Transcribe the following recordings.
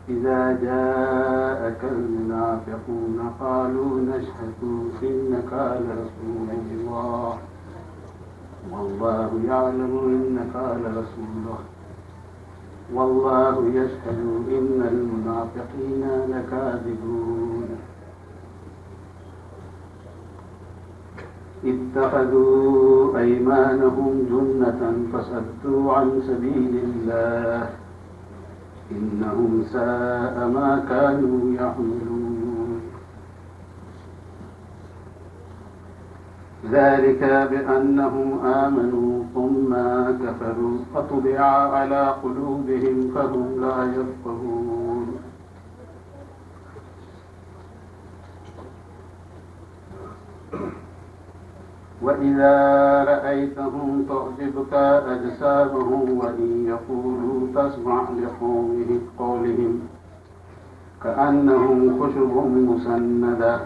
إذا جاءك المنافقون قالوا نشهد إنك لرسول الله والله يعلم إنك لرسوله والله يشهد إن المنافقين لكاذبون اتخذوا أيمانهم جنة فصدوا عن سبيل الله إنهم ساء ما كانوا يعملون ذلك بأنهم آمنوا ثم كفروا فطبع على قلوبهم فهم لا يفقهون وإذا رأيتهم تعجبك أجسامهم وإن يقولوا تسمع لقولهم كأنهم خشب مسندة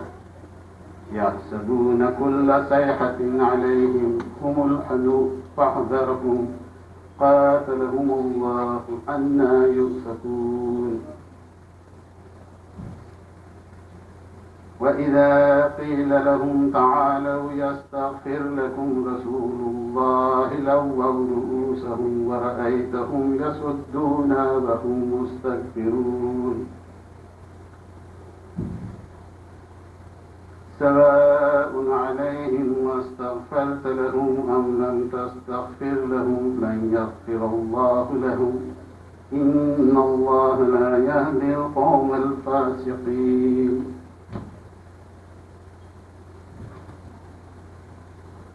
يحسبون كل صيحة عليهم هم العدو فاحذرهم قاتلهم الله أنى يؤفكون وإذا قيل لهم تعالوا يستغفر لكم رسول الله لووا رؤوسهم ورأيتهم يصدون وهم مستكبرون سواء عليهم واستغفرت لهم أم لم تستغفر لهم لن يغفر الله لهم إن الله لا يهدي القوم الفاسقين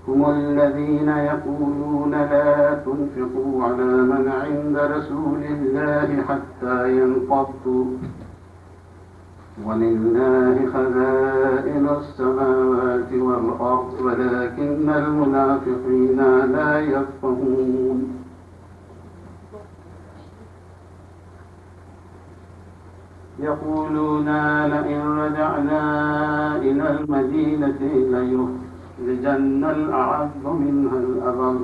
هم الذين يقولون لا تنفقوا على من عند رسول الله حتى ينفضوا ولله خزائن السماوات والأرض ولكن المنافقين لا يفقهون يقولون لئن رجعنا إلى المدينة ليخرجن الأعز منها الأذل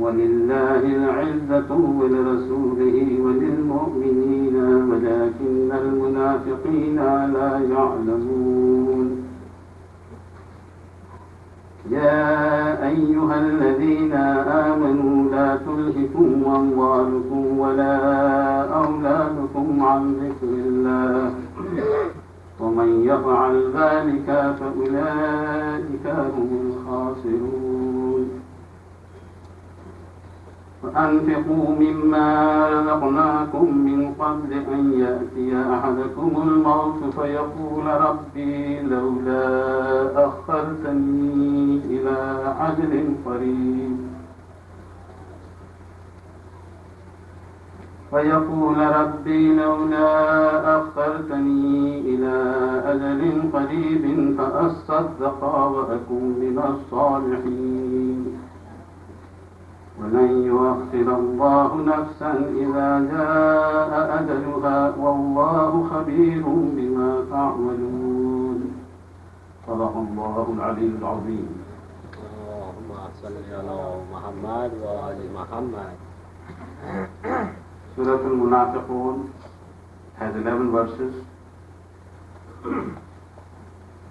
ولله العزة ولرسوله وللمؤمنين ولكن المنافقين لا يعلمون يا أيها الذين آمنوا لا تلهكم أموالكم ولا أولادكم عن ذكر الله ومن يفعل ذلك فأولئك هم الخاسرون وأنفقوا مما رزقناكم من قبل أن يأتي أحدكم الموت فيقول ربي لولا أخرتني إلى أجل قريب فأصدق وأكن من الصالحين ولن يؤخر الله نفسا إذا جاء أجلها والله خبير بما تعملون صدق الله العلي العظيم. اللهم صل على محمد وآل محمد. Surah Al-Munafiqun has 11 verses.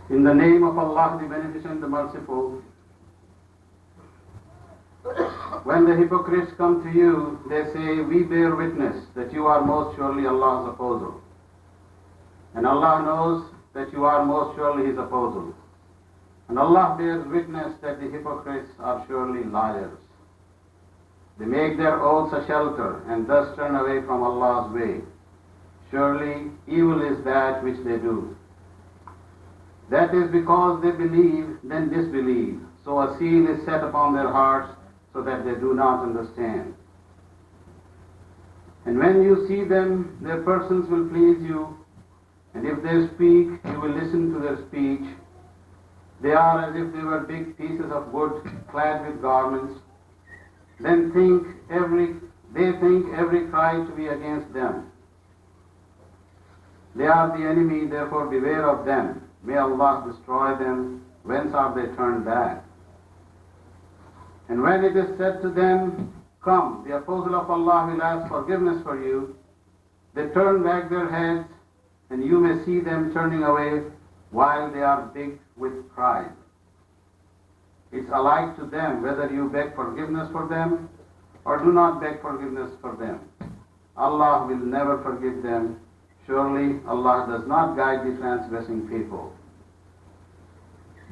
In the name of Allah, the Beneficent, the Merciful, when the hypocrites come to you, they say, we bear witness that you are most surely Allah's apostle. And Allah knows that you are most surely His apostle. And Allah bears witness that the hypocrites are surely liars. They make their oaths a shelter and thus turn away from Allah's way. Surely evil is that which they do. That is because they believe, then disbelieve. So a seal is set upon their hearts so that they do not understand. And when you see them, their persons will please you. And if they speak, you will listen to their speech. They are as if they were big pieces of wood clad with garments. They think every cry to be against them. They are the enemy, therefore beware of them. May Allah destroy them. Whence are they turned back? And when it is said to them, come, the apostle of Allah will ask forgiveness for you, They turn back their heads, and you may see them turning away while they are big with pride. It's alike to them whether you beg forgiveness for them or do not beg forgiveness for them. Allah will never forgive them. Surely Allah does not guide the transgressing people.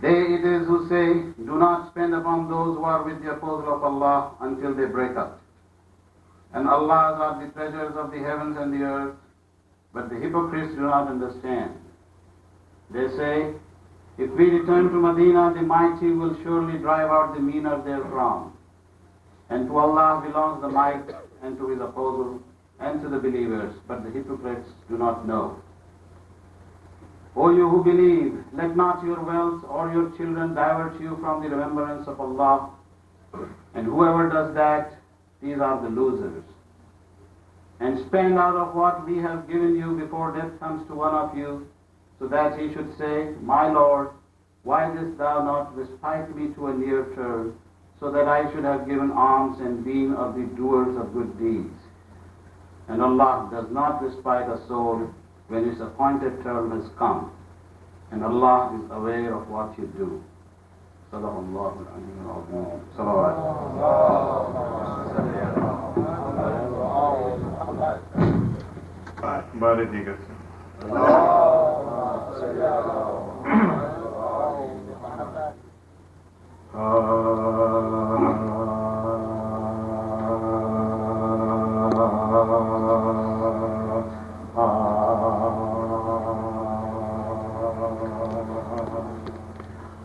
They it is who say, do not spend upon those who are with the apostle of Allah until they break up. And Allah's are the treasures of the heavens and the earth, but the hypocrites do not understand. They say, if we return to Medina, the mighty will surely drive out the meaner therefrom. And to Allah belongs the might, and to His apostle, and to the believers, but the hypocrites do not know. O you who believe, let not your wealth or your children divert you from the remembrance of Allah, and whoever does that, these are the losers. And spend out of what we have given you before death comes to one of you, so that he should say, my Lord, why didst thou not respite me to a near term, so that I should have given alms and been of the doers of good deeds? And Allah does not respite a soul when its appointed term has come, and Allah is aware of what you do. Sallallahu alayhi wa sallam. بارے دیگر سے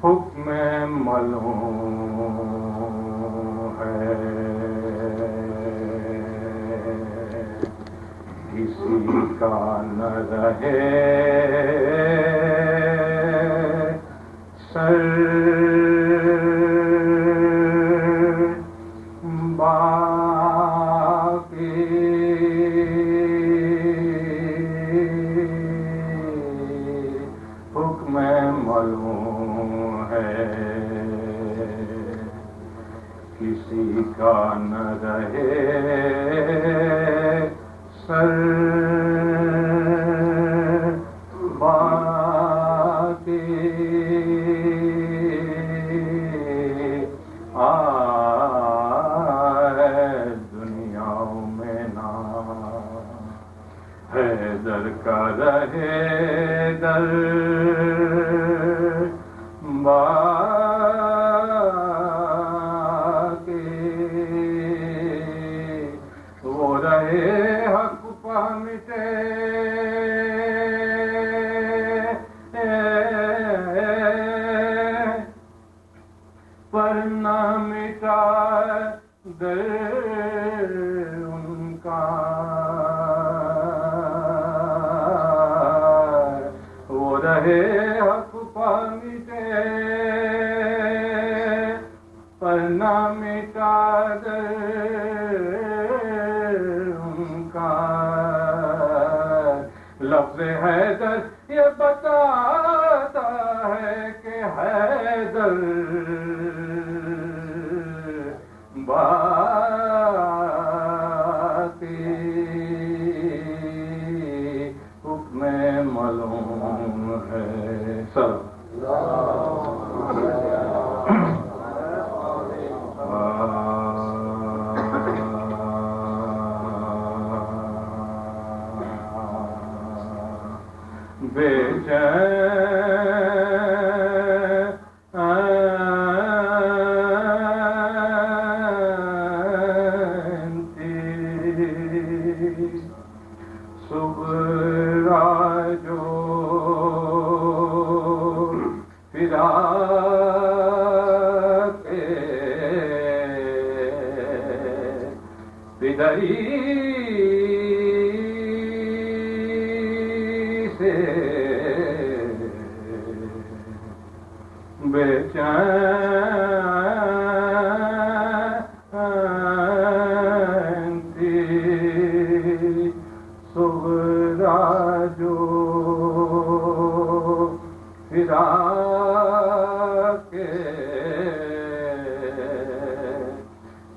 حکم ملوں ہے کسی کا نہ رہے سر کسی کا نہ رہے سر باقی آئے دنیا میں نہ حیدر کا رہے در وہ رہے حق پہ مٹے پر نہ مٹا در ان کا وہ رہے حق پہ مٹے پر نہ مٹا در لفظ حیدر یہ بتاتا ہے کہ حیدر باقی حکم ملوم ہے سب بے صبح جو فدا کے پدری سے بے چینی صغرا جو فدا کے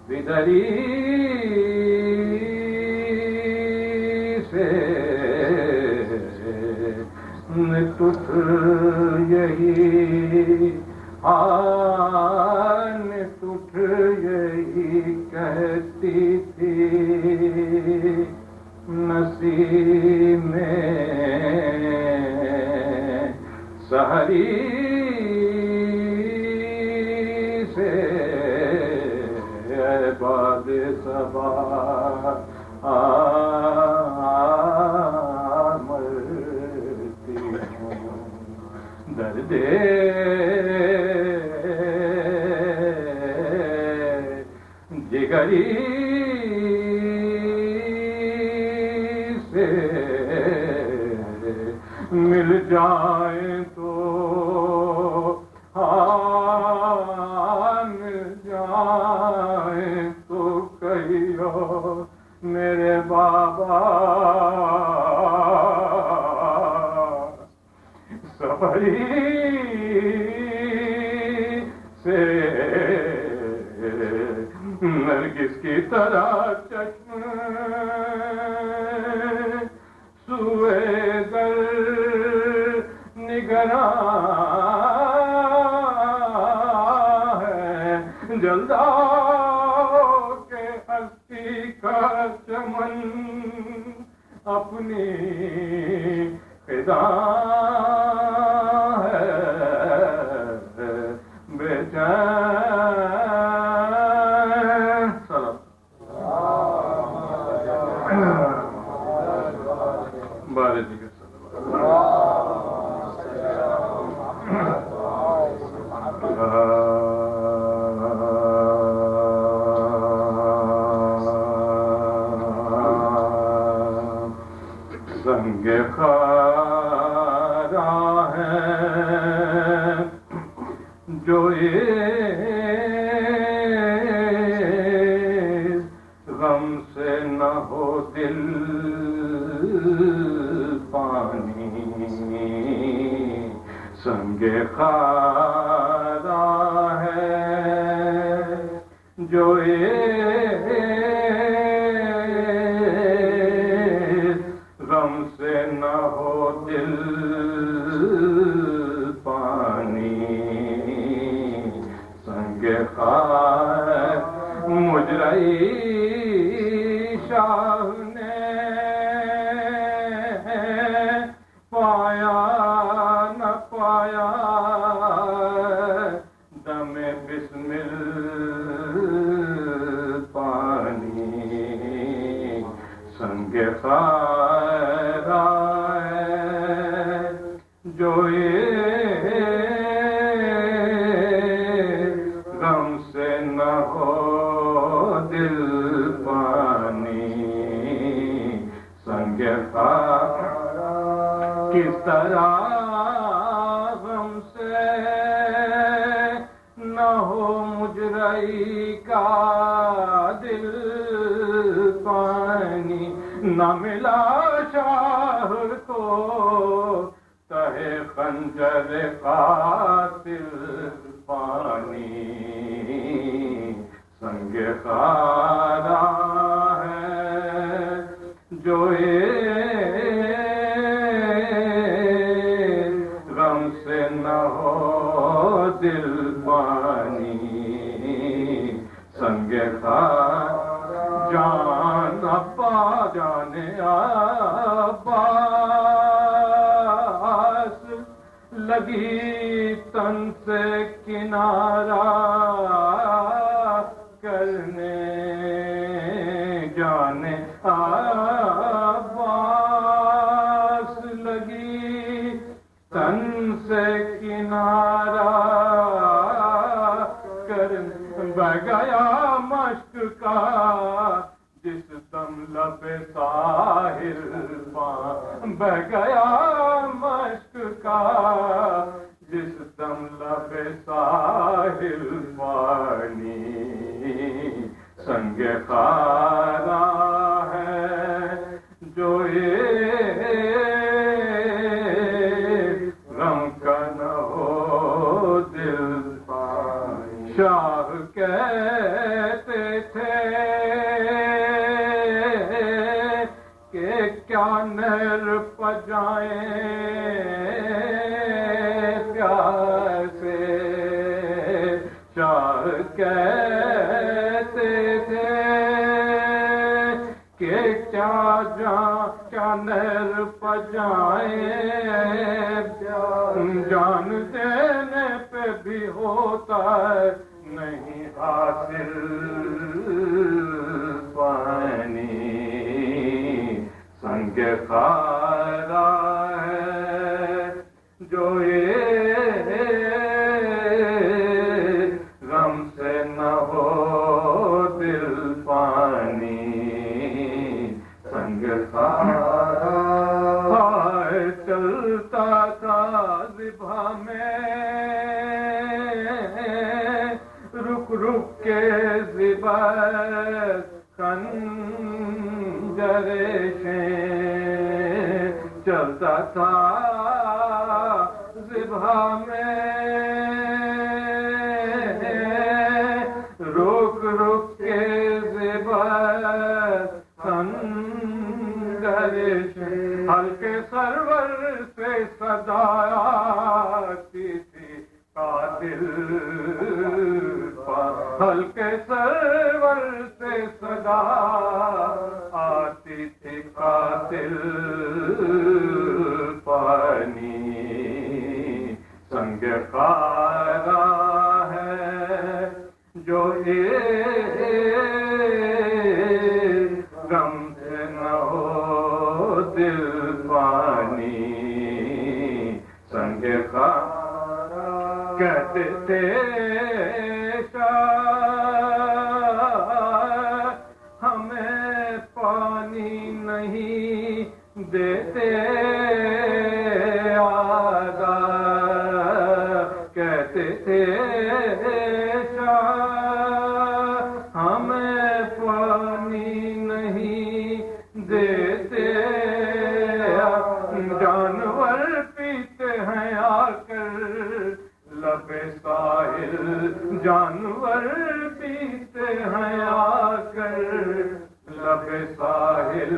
پدری سے ٹوٹ یہی آن ٹوٹ یہی کہتی تھی نسیم سحری سے باد صبا مرتی ہوں درد جگری سے مل جائیں تو مل جائیں تو کہیو میرے بابا سفری سے نرگس کی طرح چشم سوئے گر نگراں ہے جلدا کے ہستی کا چمن اپنی خدا ہے بے چین بارے جی سنگ خارا ہے جو غم سے نہ ہو دل پانی سنگ خارا ہے جو غم سے نہ ہو دل پانی سنگ خار مجرئی شاہ نے پایا نہ پایا دم بسمل پانی سنگ خارا ہے جو غم سے نہ ہو دل پانی سنگ خارا کس طرح غم سے نہ ہو مجرئی کا دل پانی نہ ملا شاہ کو تہے خنجر قاتل پانی سنگ خارا ہے جو غم سے نہ ہو دل پانی سنگ خارا جان ابا جان عباس لگی تن سے کنارہ کرنے جان عباس لگی تن سے کنارہ کرنے بہ گیا مشق کا جس دم لب ساحل بہ گیا مشق کا جس دم لب ساحل پانی سنگ خارا ہے جو غم کا نہ ہو دل پانی شاہ کہتے تھے کہ کیا نہر پجائیں پیاسے شاہ کہتے تھے کہ کیا نہر پجائیں جان دینے پہ بھی ہوتا ہے نہیں حاصل پانی سنگ خارا ہے جو یہ غم سے نہ ہو دل پانی سنگ خارا چلتا تھا ذبح میں رک رک کے ذبح خنجر چلتا تھا ذبح میں رک رک کے ذبح خنجر ہلکے سرور سے صدا آتی تھی قاتل ہلکے سرور سے صدا آتی تھی قاتل پانی سنگ خارا ہے جو غم سے نہ ہو دل پانی سنگ خارا کہتے تھے ہمیں پانی نہیں دیتے آگا کہتے تھے ہمیں پانی نہیں دیتے جانور پیتے ہیں آ کر لب ساحل جانور پیتے ہیں آ کر لب ساحل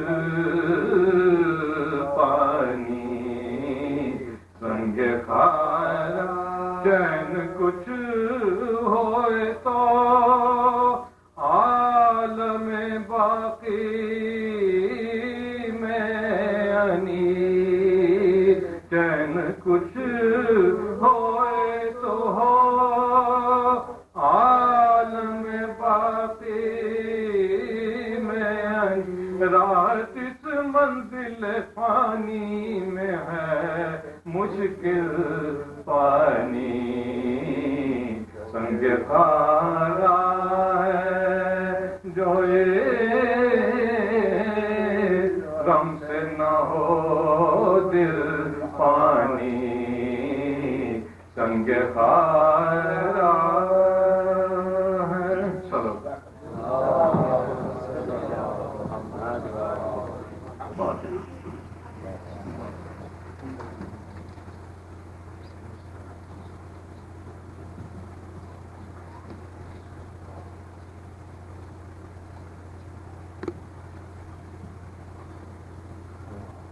پانی سنگ خارا چین کچھ ہوئے تو عالم باقی میں انیر چین کچھ ہوئے تو ہو عالم باقی میں رات اس منزل پانی میں ہے مشکل پانی سنگ خارا ہے جو غم سے نہ ہو دل پانی سنگ خارا ہے چلو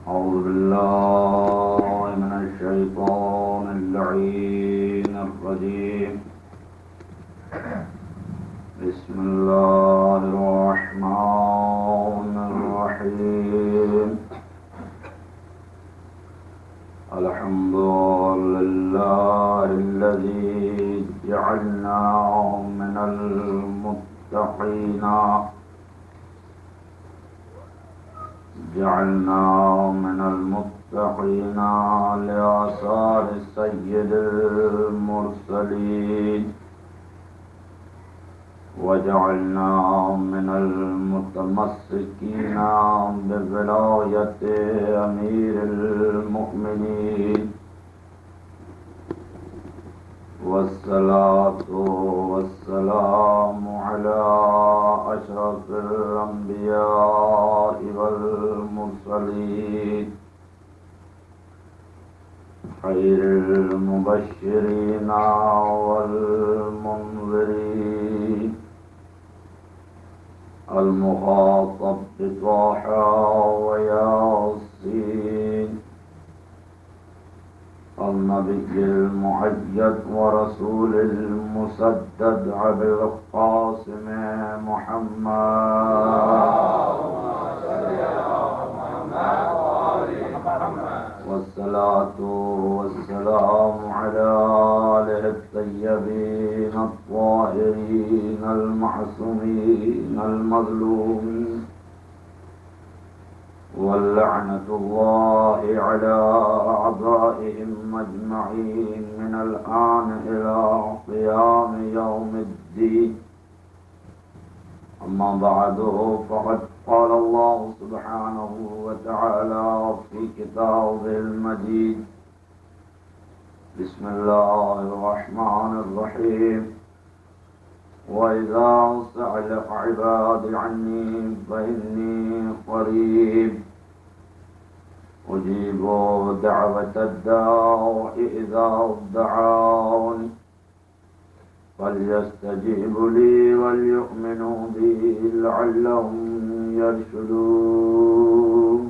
أعوذ بالله من الشيطان اللعين الرجيم بسم الله الرحمن الرحيم الحمد لله الذي جعلنا من المتقين لآثار سيد المرسلين وجعلنا من المتمسكين بولاية أمير المؤمنين والصلاة والسلام على أشرف الأنبياء والمرسلين خير المبشرين والمنذرين المخاطب بطه ويا النبي المؤيد ورسول المسدد أبي القاسم والصلاة والسلام على آله الطيبين الطاهرين المعصومين المظلومين واللعنة الله على أعدائهم أجمعين من الآن إلى قيام يوم الدين. أما بعد فقد قال الله سبحانه وتعالى في كتابه المجيد: بسم الله الرحمن الرحيم. وإذا سألك عبادي عني فإني قريب أجيب دعوة الداع إذا دعاني فليستجيبوا لي وليؤمنوا بي لعلهم يرشدون.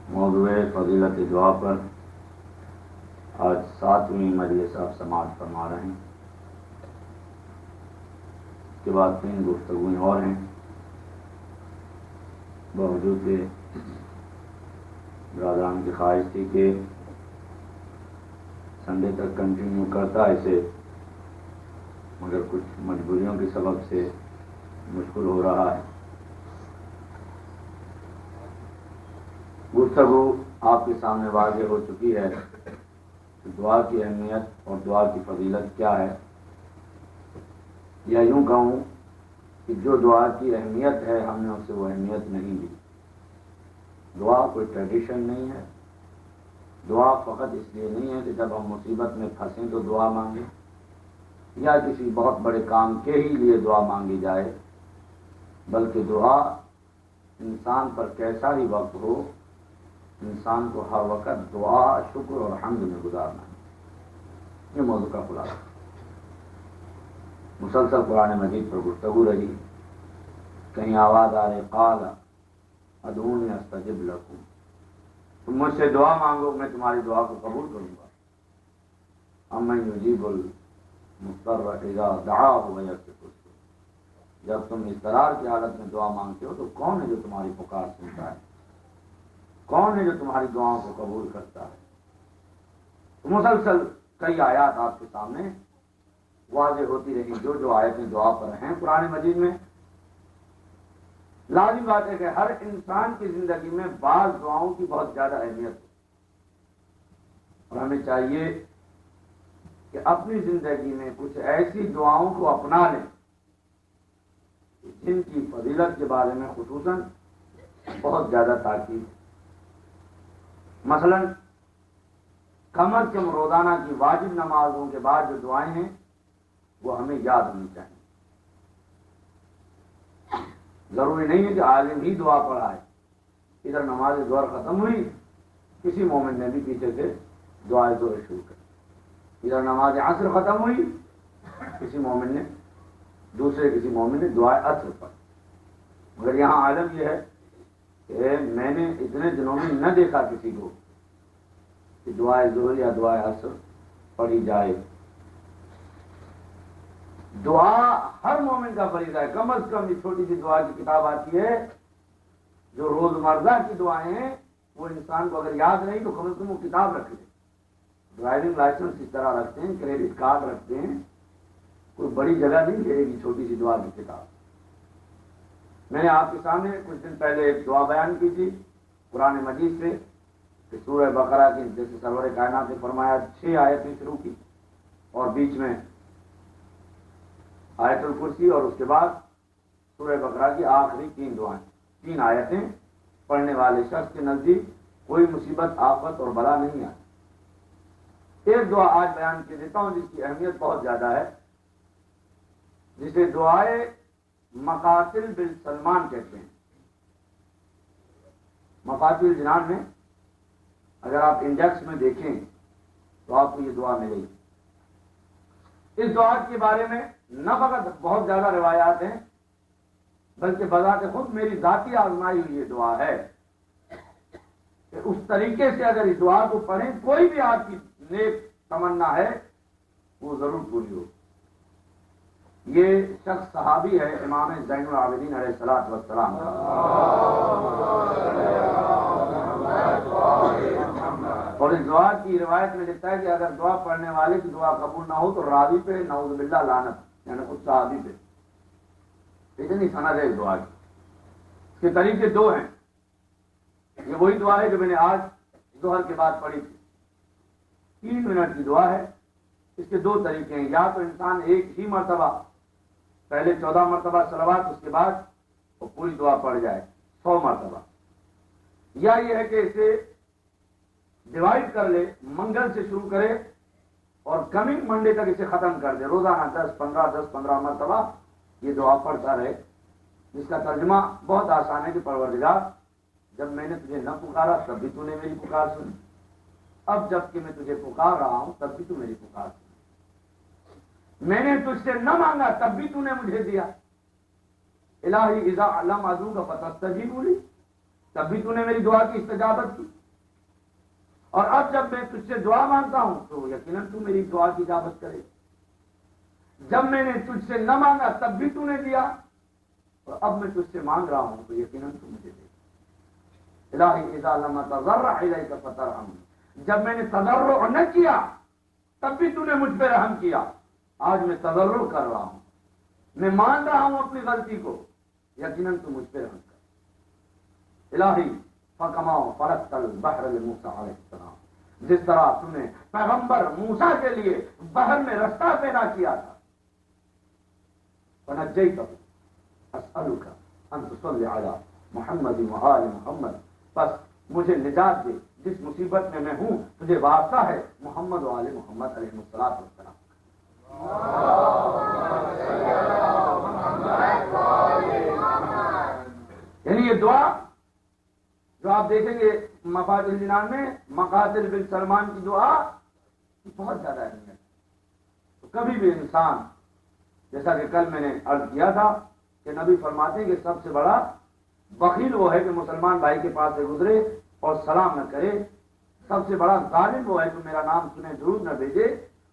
موضوع فضیلت دعا پر آج 7ویں مجلس آپ سماعت فرما رہے ہیں. اس کے بعد 3 گفتگویں اور ہیں. باوجود کہ برادران کی خواہش تھی کہ سنڈے تک کنٹینیو کرتا اسے، مگر کچھ مجبوریوں کے سبب سے مشکل ہو رہا ہے. گفتگو آپ کے سامنے واضح ہو چکی ہے کہ دعا کی اہمیت اور دعا کی فضیلت کیا ہے. یا یوں کہوں کہ جو دعا کی اہمیت ہے ہم نے اسے وہ اہمیت نہیں دی. دعا کوئی ٹریڈیشن نہیں ہے. دعا فقط اس لیے نہیں ہے کہ جب ہم مصیبت میں پھنسیں تو دعا مانگیں، یا کسی بہت بڑے کام کے ہی لیے دعا مانگی جائے، بلکہ دعا انسان پر کیسا ہی وقت ہو، انسان کو ہر وقت دعا، شکر اور حمد میں گزارنا ہے. یہ موضوع کا خلاصہ. مسلسل قرآن مجید پر گفتگو رہی. کہیں آواز آ رہی قال ادعونی استجب لکم، تم مجھ سے دعا مانگو میں تمہاری دعا کو قبول کروں گا. امن یجیب المضطر اذا دعاہ ویکشف السوء، جب تم اضطرار کی حالت میں دعا مانگتے ہو تو کون ہے جو تمہاری پکار سنتا ہے، کون ہے جو تمہاری دعاؤں کو قبول کرتا ہے. تو مسلسل کئی آیات آپ کے سامنے واضح ہوتی رہی. جو آیتیں دعا پر ہیں قرآن مجید میں، لازم بات ہے کہ ہر انسان کی زندگی میں بعض دعاؤں کی بہت زیادہ اہمیت ہے، اور ہمیں چاہیے کہ اپنی زندگی میں کچھ ایسی دعاؤں کو اپنا لیں جن کی فضیلت کے بارے میں خصوصاً بہت زیادہ تاکید. مثلا کم از کم روزانہ کی واجب نمازوں کے بعد جو دعائیں ہیں وہ ہمیں یاد ہونی چاہیے. ضروری نہیں ہے کہ عالم ہی دعا پڑھا ہے. ادھر نماز ظہر ختم ہوئی، کسی مومن نے بھی پیچھے سے دعائے ظہر شروع کر. ادھر نماز عصر ختم ہوئی، کسی مومن نے دعائے عصر پڑھی. مگر یہاں عالم یہ ہے کہ میں نے اتنے دنوں میں نہ دیکھا کسی کو کہ دعائے ظہر یا دعائے عصر پڑھی جائے. دعا ہر مومن کا فریضہ ہے. کم از کم یہ چھوٹی سی دعا کی کتاب آتی ہے جو روزمرہ کی دعائیں ہیں وہ انسان کو اگر یاد نہیں تو کم از کم وہ کتاب رکھ لے. ڈرائیونگ لائسنس اس طرح رکھتے ہیں، کریڈٹ کارڈ رکھتے ہیں، کوئی بڑی جگہ نہیں لے گی چھوٹی سی دعا کی کتاب. میں نے آپ کے سامنے کچھ دن پہلے ایک دعا بیان کی تھی قرآن مجید سے کہ سورہ بقرہ کی جیسے سرور کائنات نے فرمایا 6 آیتیں شروع کی اور بیچ میں آیت الکرسی اور اس کے بعد سورہ بقرہ کی آخری 3 دعائیں. 3 آیتیں پڑھنے والے شخص کے نزدیک کوئی مصیبت، آفت اور بلا نہیں آتی. ایک دعا آج بیان کر دیتا ہوں جس کی اہمیت بہت زیادہ ہے، جسے دعائے مقاتل بالسلمان کہتے ہیں. مقاتل جنان میں اگر آپ انڈیکس میں دیکھیں تو آپ کو یہ دعا ملے گی. اس دعا کے بارے میں نہ فقط بہت زیادہ روایات ہیں بلکہ بذات خود میری ذاتی آزمائی ہوئی یہ دعا ہے کہ اس طریقے سے اگر اس دعا کو پڑھیں کوئی بھی آپ کی نیک تمنا ہے وہ ضرور پوری ہو. یہ شخص صحابی ہے امام زین العابدین علیہ الصلوۃ والسلام کا. اور اس دعا کی روایت میں لکھتا ہے کہ اگر دعا پڑھنے والے کی دعا قبول نہ ہو تو راوی پہ نعوذ باللہ لعنت، یعنی اس صحابی پہ. اتنی سند ہے اس دعا کی. اس کے طریقے دو ہیں. یہ وہی دعا ہے جو میں نے آج ظہر کے بعد پڑھی تھی. 3 منٹ کی دعا ہے. اس کے 2 طریقے ہیں. یا تو انسان ایک ہی مرتبہ پہلے 14 مرتبہ صلوات، اس کے بعد وہ پوری دعا پڑھ جائے 100 مرتبہ. یا یہ ہے کہ اسے ڈیوائڈ کر لے، منگل سے شروع کرے اور کمنگ منڈے تک اسے ختم کر دے. روزانہ 10-15 مرتبہ یہ دعا پڑھتا رہے، جس کا ترجمہ بہت آسان ہے کہ پروردگار جب میں نے تجھے نہ پکارا تب بھی تو نے میری پکار سنی، اب جب کہ میں تجھے پکار رہا ہوں تب بھی تو میری پکار سنی. میں نے تجھ سے نہ مانگا تب بھی تو نے مجھے دیا. الہی اذا لم ادعوک فتستجیب لی، تب بھی تو نے میری دعا کی استجابت کی. اور اب جب میں تجھ سے دعا مانگتا ہوں تو یقیناً تو میری دعا کی اجابت کرے. جب میں نے تجھ سے نہ مانگا تب بھی تو نے دیا، اور اب میں تجھ سے مانگ رہا ہوں تو یقیناً تو مجھے دے. الہی اذا لم اتضرع الیک فترحم، جب میں نے تضرع نہ کیا تب بھی تو نے مجھ پہ رحم کیا. آج میں تضرع کر رہا ہوں، میں مان رہا ہوں اپنی غلطی کو، یقیناً تو مجھ پہ رحم کر. الہی فکما فرقت البحر لموسیٰ علیہ السلام، جس طرح تم نے پیغمبر موسیٰ کے لیے بحر میں رستہ پیدا کیا تھا. فنجیتہ اسألک ان تصلی علی محمد وآل محمد، بس مجھے نجات دے جس مصیبت میں ہوں، تجھے واسطہ ہے محمد و آل محمد علیہ الصلوۃ والسلام. یعنی یہ دعا جو آپ دیکھیں گے مفاتیح الجنان میں، مقاتل بن سلمان کی دعا بہت زیادہ اہمیت ہے. تو کبھی بھی انسان، جیسا کہ کل میں نے عرض کیا تھا کہ نبی فرماتے ہیں کہ سب سے بڑا بخیل وہ ہے کہ مسلمان بھائی کے پاس سے گزرے اور سلام نہ کرے. سب سے بڑا ظالم وہ ہے جو میرا نام سنے ضرور نہ بھیجے.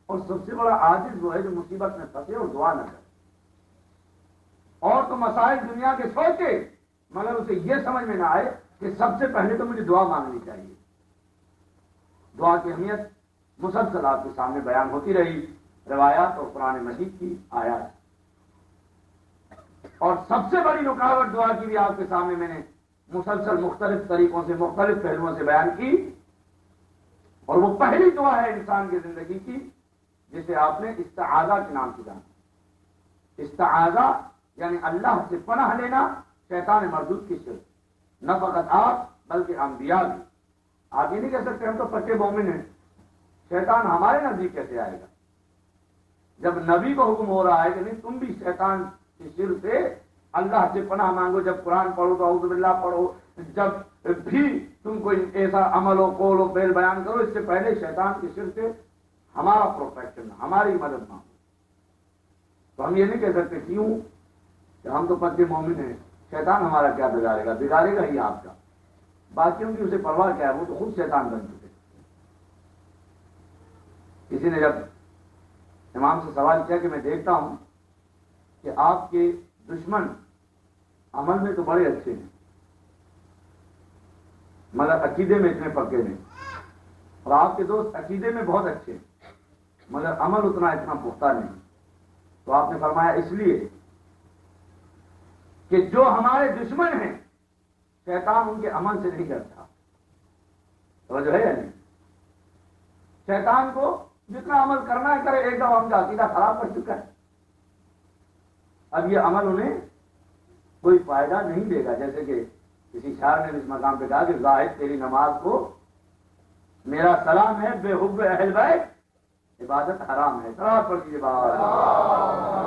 اور سب سے بڑا عاجز وہ ہے جو مصیبت میں پھنسے اور دعا نہ کرے. اور تو مسائل دنیا کے سوچے مگر اسے یہ سمجھ میں نہ آئے کہ سب سے پہلے تو مجھے دعا مانگنی چاہیے. دعا کی اہمیت مسلسل آپ کے سامنے بیان ہوتی رہی، روایات اور قرآن مجید کی آیات. اور سب سے بڑی رکاوٹ دعا کی بھی آپ کے سامنے میں نے مسلسل مختلف طریقوں سے، مختلف پہلوؤں سے بیان کی. اور وہ پہلی دعا ہے انسان کی زندگی کی جسے آپ نے استعاذہ کے نام سے جانا. استعاذہ یعنی اللہ سے پناہ لینا شیطان مردود کی شرک. نہ فقط آپ بلکہ انبیاء بھی. آپ یہ نہیں کہہ سکتے ہم تو پکے مومن ہیں، شیطان ہمارے نزدیک کیسے آئے گا جب نبی کو حکم ہو رہا ہے کہ نہیں تم بھی شیطان کی شرک سے اللہ سے پناہ مانگو. جب قرآن پڑھو تو اعوذ باللہ پڑھو، جب بھی تم کوئی ایسا عمل ہو قول ہو فعل بیان کرو، اس سے پہلے شیطان کی شرک سے ہمارا پروٹیکشن، ہماری مدد مانگو. تو ہم یہ نہیں کہہ سکتے کیوں کہ ہم تو پکے مومن ہیں، شیطان ہمارا کیا بگاڑے گا؟ بگاڑے گا ہی آپ کا. باقیوں کی اسے پرواہ کیا ہے، وہ تو خود شیطان بن چکے. کسی نے جب امام سے سوال کیا کہ میں دیکھتا ہوں کہ آپ کے دشمن عمل میں تو بڑے اچھے ہیں مگر عقیدے میں اتنے پکے نہیں، اور آپ کے دوست عقیدے میں بہت اچھے ہیں مگر عمل اتنا پختہ نہیں. تو آپ نے فرمایا اس لیے کہ جو ہمارے دشمن ہیں شیطان ان کے عمل سے نہیں ڈرتا. توجہ ہے یا نہیں؟ شیطان کو جتنا عمل کرنا ہے کرے، ایک دم ہم کا عقیدہ خراب کر چکا ہے. اب یہ عمل انہیں کوئی فائدہ نہیں دے گا. جیسے کہ کسی شاعر نے اس مقام پہ کہا کہ زاہد تیری نماز کو میرا سلام ہے، بے حب اہل بیت عبادت حرام ہے. سلام پڑھ دیجیے بات.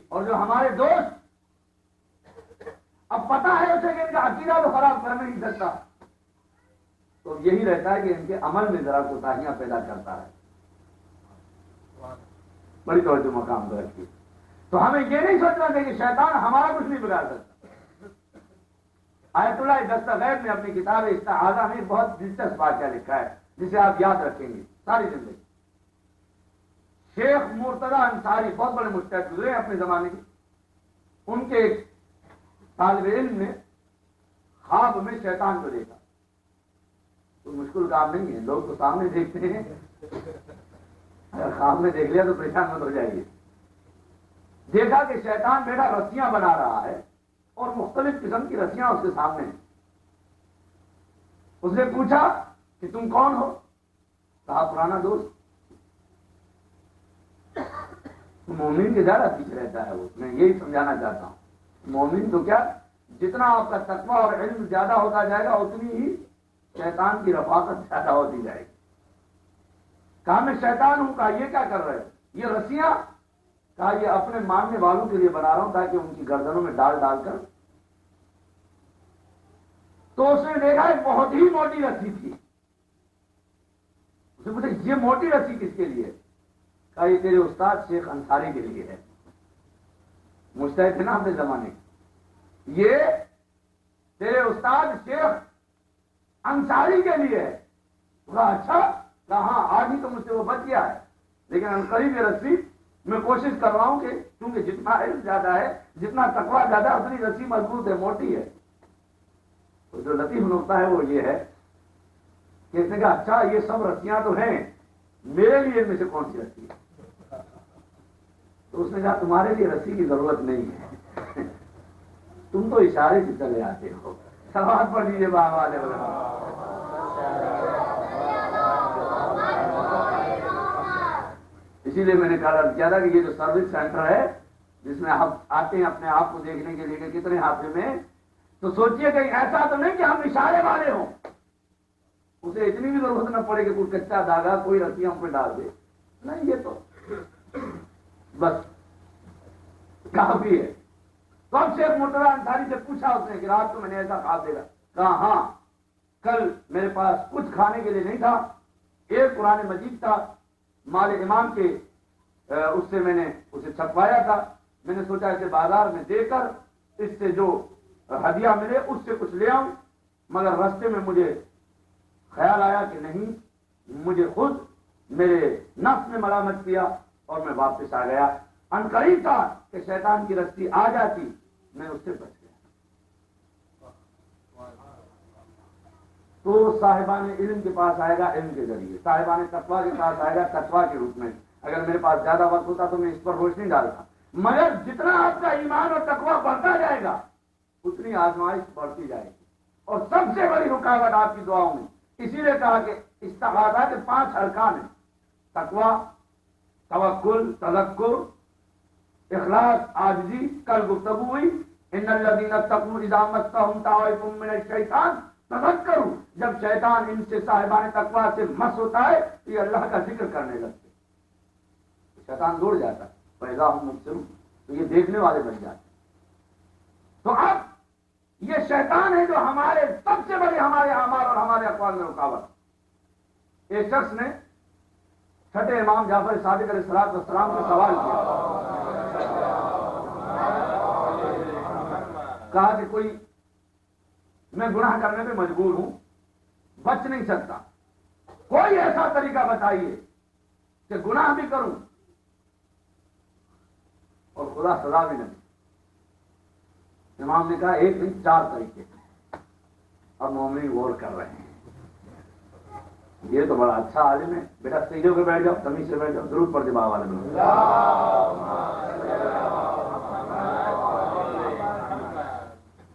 اور جو ہمارے دوست اب پتہ ہے اسے کہ ان کا عقیدہ تو خراب کر نہیں سکتا، تو یہی رہتا ہے کہ ان کے عمل میں ذرا کوتاہیاں پیدا کرتا ہے. بڑی توجہ مقام پر رکھیے. تو ہمیں یہ نہیں سوچنا چاہیے کہ شیطان ہمارا کچھ نہیں بگاڑ سکتا. آیت اللہ دستغیب نے اپنی کتاب استعاذہ میں بہت دلچسپ واقعہ لکھا ہے جسے آپ یاد رکھیں گے ساری زندگی. شیخ مرتضی انصاری بہت بڑے مجتہد گزرے اپنے زمانے کے. ان کے ایک طالب علم نے خواب میں شیطان کو دیکھا. تو مشکل کام نہیں ہے، لوگ تو سامنے دیکھتے ہیں، اگر خواب میں دیکھ لیا تو پریشان مت ہو جائیے. دیکھا کہ شیطان بیٹا رسیاں بنا رہا ہے اور مختلف قسم کی رسیاں اس کے سامنے ہیں. اس نے پوچھا کہ تم کون ہو؟ کہا پرانا دوست. مومن کے زیادہ پیچھے رہتا ہے وہ. میں یہی سمجھانا چاہتا ہوں، مومن تو کیا، جتنا آپ کا تقویٰ اور علم زیادہ ہوتا جائے گا اتنی ہی شیطان کی رفاقت زیادہ ہوتی جائے گی. کہا میں شیطان ہوں. کہا یہ کیا کر رہے ہو؟ یہ رسیاں. کہا یہ اپنے ماننے والوں کے لیے بنا رہا ہوں تاکہ ان کی گردنوں میں ڈال ڈال کر. تو اس نے دیکھا ایک بہت ہی موٹی رسی تھی. اس نے پوچھا یہ موٹی رسی کس کے لیے؟ کہا یہ تیرے استاد شیخ انصاری کے لیے ہے. مجتہد تھے نا اپنے زمانے. یہ تیرے استاد شیخ انصاری کے لیے ہے. کہا اچھا. کہا ہاں آج ہی تو مجھ سے وہ بچ گیا ہے، لیکن عنقریب یہ رسی میں کوشش کر رہا ہوں کہ کیونکہ جتنا علم زیادہ ہے، جتنا تقویٰ زیادہ ہے، اتنی رسی مضبوط ہے، موٹی ہے. تو جو لطیف نقطہ ہے وہ یہ ہے کہ اس نے کہا اچھا یہ سب رسیاں تو ہیں، میرے لیے ان میں سے کون سی رسی ہے؟ تو اس نے کہا تمہارے لیے رسی کی ضرورت نہیں ہے، تم تو اشارے سے چلے آتے ہو. سوال پڑھ لیجیے بابا علیہ وسلم. اسی لیے میں نے کیا تھا کہ یہ جو سروس سینٹر ہے جس میں ہم آتے ہیں اپنے آپ کو دیکھنے کے لیے کہ کتنے حافظ میں، تو سوچئے کہ ایسا تو نہیں کہ ہم اشارے والے ہوں. اسے اتنی بھی ضرورت نہ پڑے کہ کوئی کچا دھاگا کوئی رسی ہم پہ ڈال دے. نہیں، یہ تو بس کافی ہے. تو اب شیخ مرتضی انصاری سے پوچھا اس نے کہ رات کو میں نے ایسا خواب دیکھا. کہا ہاں کل میرے پاس کچھ کھانے کے لیے نہیں تھا، ایک قرآن مجید تھا مال امام کے، اس سے میں نے اسے چھپوایا تھا. میں نے سوچا اسے بازار میں دے کر اس سے جو ہدیہ ملے اس سے کچھ لے آؤں، مگر راستے میں مجھے خیال آیا کہ نہیں، مجھے خود میرے نفس نے ملامت کیا اور میں واپس آ گیا. عنقریب تھا کہ شیطان کی رسی آ جاتی، میں اس سے بچ گیا. تو صاحبان علم کے پاس آئے گا علم کے ذریعے، صاحبان تقویٰ کے پاس آئے گا تقویٰ کے روپ میں. اگر میرے پاس زیادہ وقت ہوتا تو میں اس پر روشنی ڈالتا، مگر جتنا آپ کا ایمان اور تقویٰ بڑھتا جائے گا اتنی آزمائش بڑھتی جائے گی. اور سب سے بڑی رکاوٹ آپ کی دعاؤں میں، اسی لیے کہا کہ استعاذہ کے 5 ارکان ہیں: تقویٰ، توکل، تذکر، اخلاص، عاجزی. کل گفتگو ہوئی ان الذین اتقوا اذا مسهم طائف من الشیطان تذکروا. جب شیطان ان سے صاحبان تقویٰ سے مس ہوتا ہے تو یہ اللہ کا ذکر کرنے لگتے، شیطان دوڑ جاتا ہے. فاذا هم مبصرون، تو یہ دیکھنے والے بن جاتے. تو اب یہ شیطان ہے جو ہمارے سب سے بڑے ہمارے اعمال اور ہمارے اقوال میں رکاوٹ. ایک شخص نے چھٹے امام جعفر صادق علیہ السلام سے سوال کیا، کہا کہ کوئی میں گناہ کرنے پہ مجبور ہوں، بچ نہیں سکتا، کوئی ایسا طریقہ بتائیے کہ گناہ بھی کروں اور خدا سزا بھی نہ دے. امام نے کہا ایک نہیں 4 طریقے. اب مومن غور کر رہے ہیں، یہ تو بڑا اچھا عالم ہے. بیٹا سیدھے کے بیٹھ جاؤ، تمیز سے بیٹھ جاؤ، درود پڑھ دماغ والے بنو.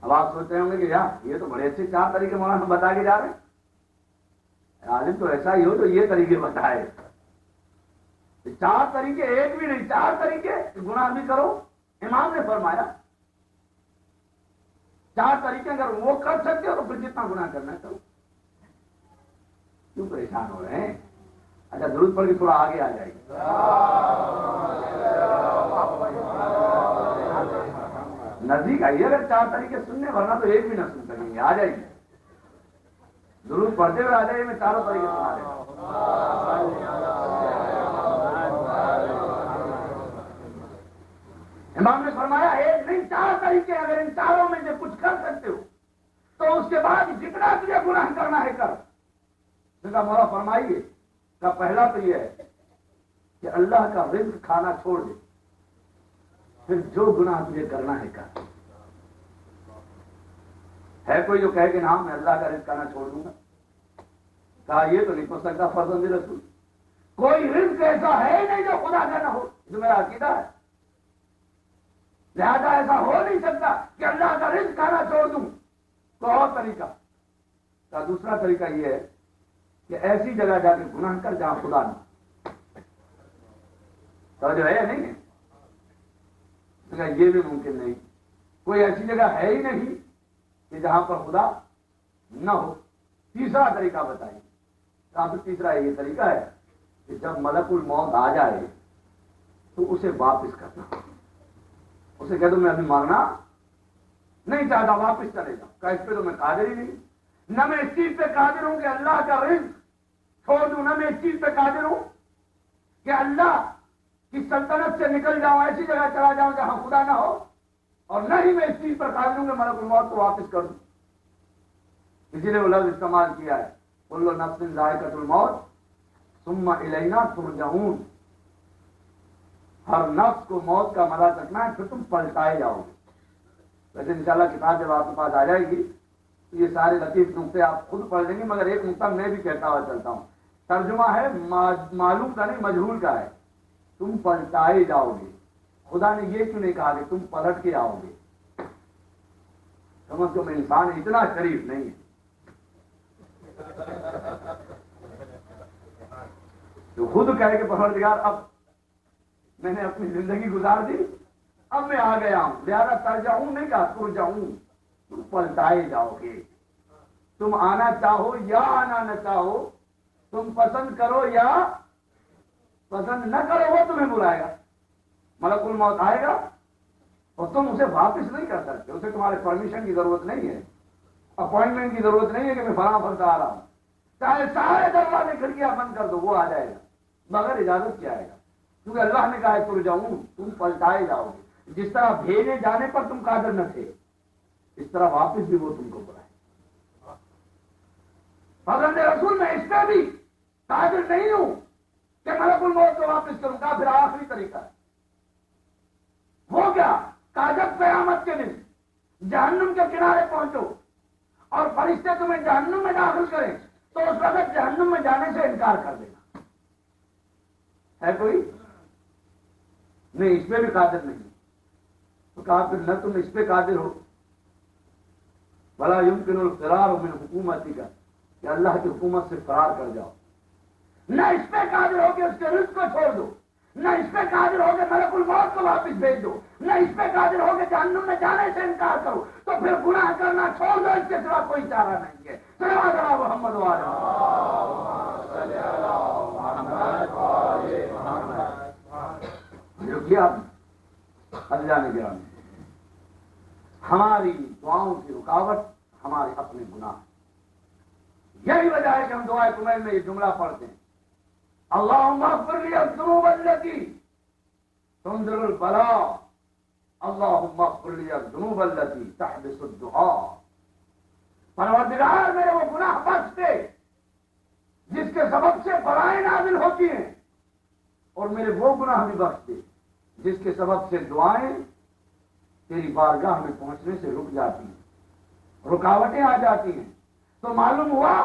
اب آپ سوچتے ہوں گے کہ یار یہ تو بڑے اچھے 4 طریقے مولانا بتا کے جا رہے ہیں. عالم تو ایسا ہی ہو جو یہ طریقے بتائے. 4 طریقے ایک بھی نہیں، 4 طریقے گناہ بھی کرو. امام نے فرمایا 4 طریقے اگر وہ کر سکتے ہو تو پھر جتنا گناہ کرنا ہے کرو. کیوں پریشان ہو رہے ہیں؟ اچھا درود پڑھ کے تھوڑا آگے آ جائیے. نزدیک آئیے. اگر 4 طریقے سننے ورنہ تو ایک بھی نہ سن سکیں گے. آ جائیے. درود پڑھتے ہوئے آ جائیے، میں چاروں طریقے سنا دیں گا۔ امام نے فرمایا ایک نہیں 4 طریقے، اگر ان چاروں میں سے کچھ کر سکتے ہو تو اس کے بعد جتنا تجھے گناہ کرنا ہے کر۔ اس کا مولا فرمائیے کا پہلا تو یہ ہے کہ اللہ کا رزق کھانا چھوڑ دے، پھر جو گناہ تجھے کرنا ہے کر۔ ہے کوئی جو کہے کہ نہ میں اللہ کا رزق کھانا چھوڑ دوں گا؟ کہا یہ تو نہیں ہو سکتا فرزند رسول، کوئی رزق ایسا ہے ہی نہیں جو خدا کا نہ ہو، جو میرا عقیدہ ہے، لہذا ایسا ہو نہیں سکتا کہ اللہ کا رزق کھانا چھوڑ دوں۔ تو اور طریقہ کا دوسرا طریقہ یہ ہے کہ ایسی جگہ جا کے گناہ کر جہاں خدا نہ، تو جو ہے نہیں ہے، یہ بھی ممکن نہیں، کوئی ایسی جگہ ہے ہی نہیں کہ جہاں پر خدا نہ ہو۔ تیسرا طریقہ بتائیے، تیسرا یہ طریقہ ہے کہ جب ملک الموت آ جائے تو اسے واپس کرنا، اسے کہہ دو میں ابھی مارنا نہیں چاہتا، واپس چلے جاؤ، کہ اس پہ تو میں قادر ہی نہیں، نہ میں اس چیز پہ قادر ہوں کہ اللہ کا رزق چھوڑ دوں، نہ میں اس چیز پہ قادر ہوں کہ اللہ کی سلطنت سے نکل جاؤں، ایسی جگہ چلا جاؤں جہاں خدا نہ ہو، اور نہ ہی میں اس چیز پر قادر ہوں کہ ملک الموت کو واپس کر دوں۔ اسی لیے وہ لفظ استعمال کیا ہے کل نفس ذائقۃ الموت ثم الینا ترجعون، ہر نفس کو موت کا مزہ چکھنا ہے، پھر تم پلٹائے جاؤ گے۔ ویسے انشاءاللہ کتاب جب آپ کے پاس آ جائے گی تو یہ سارے لطیف نقطے آپ خود پڑھ لیں گے، مگر ایک نقطہ میں بھی کہتا ہوا چلتا ہوں، ترجمہ ہے معلوم کا نہیں مجہول کا ہے، تم پلٹائے جاؤ گے۔ خدا نے یہ کیوں نہیں کہا کہ تم پلٹ کے آؤ گے؟ سمجھ میں انسان اتنا شریف نہیں ہے تو خود کہے کہ پروردگار اب میں نے اپنی زندگی گزار دی، اب میں آ گیا ہوں، لہذا ترجعون نہیں کہا ترجعون، تم پلٹائے جاؤ گے۔ تم آنا چاہو یا آنا نہ چاہو، تم پسند کرو یا پسند نہ کرو، وہ تمہیں بلائے گا، ملک الموت آئے گا اور تم اسے واپس نہیں کر سکتے، اسے تمہارے پرمیشن کی ضرورت نہیں ہے، اپوائنٹمنٹ کی ضرورت نہیں ہے کہ میں فلاں فرد آ رہا ہوں، چاہے سارے دروازے کھڑکیاں بند کر دو، وہ آ جائے گا بغیر اجازت کے آئے گا، کیونکہ اللہ نے کہا ہے ترجعون، تم پلٹائے جاؤ گے۔ جس طرح بھیجے جانے پر تم قادر نہ تھے، اس طرح واپس بھی وہ تم کو بلائے۔ فرزند رسول میں اس پہ بھی قادر نہیں ہوں کہ ملک الموت کو واپس کروں گا، پھر آخری طریقہ ہے ہو گیا کہ جب قیامت کے دن جہنم کے کنارے پہنچو اور فرشتے تمہیں جہنم میں داخل کریں تو اس وقت جہنم میں جانے سے انکار کر دینا۔ ہے کوئی نہیں اس پہ بھی قادر نہیں، تو کہا پھر نہ تم اس پہ قادر ہو، بلا یمکن الفرار من حکومتی کا، کہ اللہ کی حکومت سے فرار کر جاؤ، نہ اس پہ قادر ہو کہ اس کے رزق کو چھوڑ دو، نہ اس پہ قادر ہو کہ ملک الموت کو واپس بھیج دو، نہ اس پہ قادر ہو کہ جہنم میں جانے سے انکار کرو، تو پھر گناہ کرنا چھوڑ دو، اس کے سوا کوئی چارہ نہیں ہے۔ صلوات علی محمد و آل جو کیا اللہ نے گرامی، ہماری دعاؤں کی رکاوٹ ہمارے اپنے گناہ، یہی وجہ ہے کہ ہم دعائے کمیل میں یہ جملہ پڑھتے ہیں اللہم اغفر لی الذنوب التی تنزل البلاء، اللہم اغفر لی الذنوب التی تحبس الدعاء، پروردگار میرے وہ گناہ بخش دے جس کے سبب سے بلائیں نازل ہوتی ہیں، اور میرے وہ گناہ بھی بخش دے جس کے سبب سے دعائیں تیری بارگاہ میں پہنچنے سے رک جاتی ہیں، رکاوٹیں آ جاتی ہیں۔ تو معلوم ہوا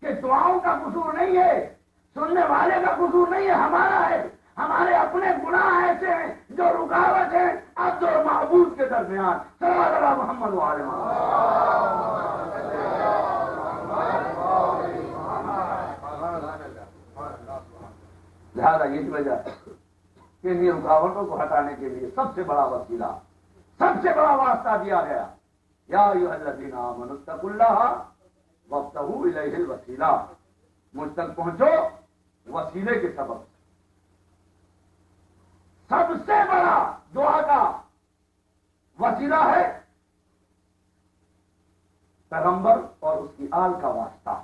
کہ دعاؤں کا قصور نہیں ہے، سننے والے کا قصور نہیں ہے، ہمارا ہے، ہمارے اپنے گناہ ایسے ہیں جو رکاوٹ ہیں عبد اور معبود کے درمیان۔ صلوات علی محمد و آل محمد۔ لہذا یہ وجہ ہے کہ ان رکاوٹوں کو ہٹانے کے لیے سب سے بڑا وسیلہ، سب سے بڑا واسطہ دیا گیا، یا ایھا الذین آمنوا اتقوا اللہ وابتغوا الیہ الوسیلہ، مجھ تک پہنچو وسیلے کے سبب۔ سب سے بڑا دعا کا وسیلہ ہے پیغمبر اور اس کی آل کا واسطہ،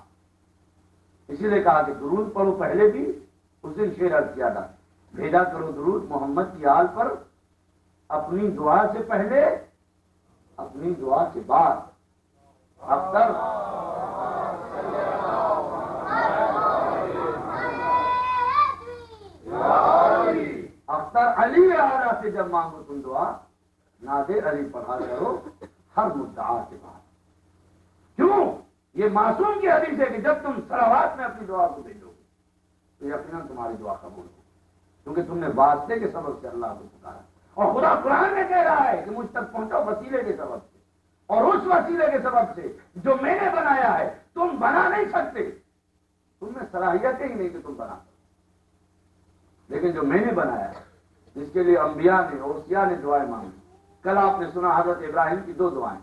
اسی لیے کہا کہ درود پڑھو پہلے بھی. اس دن شعر عرض کیا تھا, بھیجا کرو درود محمد کی آل پر, اپنی دعا سے پہلے اپنی دعا کے بعد. اختر علی اعلیٰ سے جب مانگو تم دعا, ناد علی پڑھا کرو ہر مدعا کے بعد. کیوں؟ یہ معصوم کی حدیث ہے کہ جب تم صلوات میں اپنی دعا کو بھیجو گے تو یقیناً تمہاری دعا قبول ہو, کیونکہ تم نے واسطے کے سبب سے اللہ کو پکارا. اور خدا قرآن میں کہہ رہا ہے کہ مجھ تک پہنچو وسیلے کے سبب سے, اور اس وسیلے کے سبب سے جو میں نے بنایا ہے تم بنا نہیں سکتے. تم میں صلاحیتیں ہی نہیں کہ تم بنا سکتے, لیکن جو میں نے بنایا ہے جس کے لیے انبیاء نے اوصیاء نے دعائیں مانگی. کل آپ نے سنا حضرت ابراہیم کی 2 دعائیں,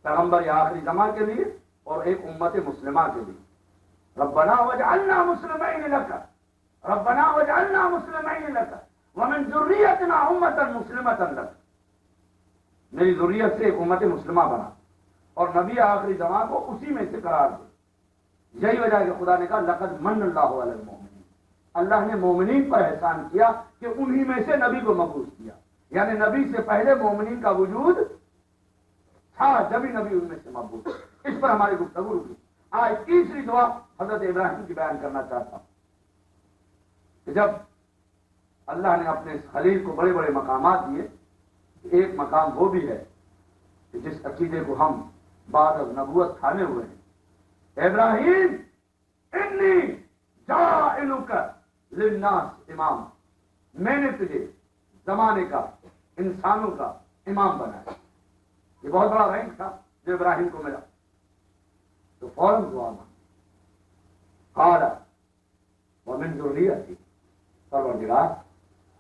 پیغمبر یا آخری زمان کے لیے اور ایک امت مسلمہ کے لیے. ربنا وجعلنا مسلمین لک, ربنا وجعلنا مسلمین لک ومن ذریتنا امۃ مسلمۃ لک. میری ذریت سے ایک امت مسلمہ بنا اور نبی آخری زمان کو اسی میں سے قرار دے. یہی وجہ ہے کہ خدا نے کہا لقد من اللہ علی المؤمنین, اللہ نے مومنین پر احسان کیا کہ انہی میں سے نبی کو مبعوث کیا. یعنی نبی سے پہلے مومنین کا وجود تھا, جبھی نبی ان میں سے مبعوث. اس پر ہماری گفتگو رکی. آج تیسری دعا حضرت ابراہیم کی بیان کرنا چاہتا ہوں کہ جب اللہ نے اپنے خلیل کو بڑے بڑے مقامات دیے, ایک مقام وہ بھی ہے کہ جس عقیدے کو ہم بعد از نبوت تھانے ہوئے ہیں. ابراہیم انی جاعلک للناس امام, میں نے تجھے زمانے کا انسانوں کا امام بنایا. یہ بہت بڑا رینک تھا جو ابراہیم کو ملا. تو فوراً دعا مانگی, قال ومن ذریتی, پروردگار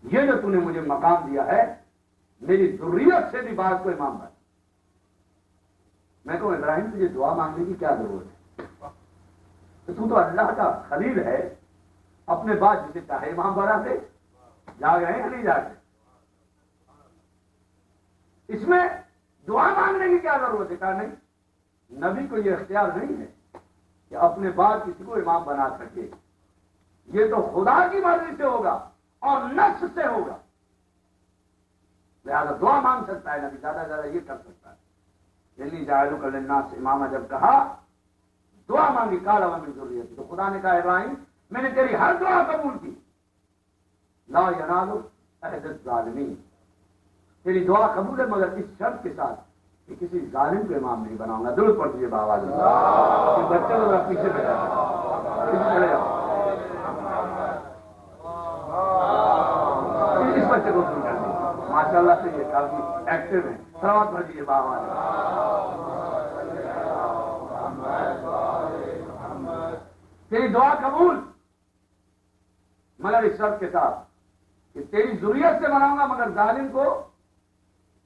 یہ جو تو نے مجھے مقام دیا ہے میری ذریت سے بھی بعض کو امام بنا. میں کہوں ابراہیم تجھے دعا مانگنے کی کیا ضرورت ہے؟ تو اللہ کا خلیل ہے, اپنے بعد جسے چاہے امام بنا دے. جا گئے یا نہیں جا گئے؟ اس میں دعا مانگنے کی کیا ضرورت ہے؟ کہا نہیں, نبی کو یہ اختیار نہیں ہے کہ اپنے بعد کسی کو امام بنا سکے. یہ تو خدا کی مرضی سے ہوگا اور نفس سے ہوگا. لہذا دعا مانگ سکتا ہے نبی, زیادہ زیادہ یہ کر سکتا ہے. انی جاعلک للناس امامہ جب کہا, دعا مانگی قال ومن ذریتی, تو خدا نے کہا ابراہیم میں نے تیری ہر دعا قبول کی. لا ینال عہد الظالمین, تیری دعا قبول ہے مگر اس شرط کے ساتھ کہ کسی ظالم کو امام نہیں بناؤں گا. درود پڑھ دیجیے بآواز میں. بچے کو ذرا پیچھے بیٹھا چلے جاؤ, اس بچے کو سن کر ماشاء اللہ سے یہ کافی ایکٹیو ہے. صلوات پڑھ دیجیے بآواز میں. تیری دعا قبول مگر اس شرط کے ساتھ کہ تیری ذریت سے بناؤں گا مگر ظالم کو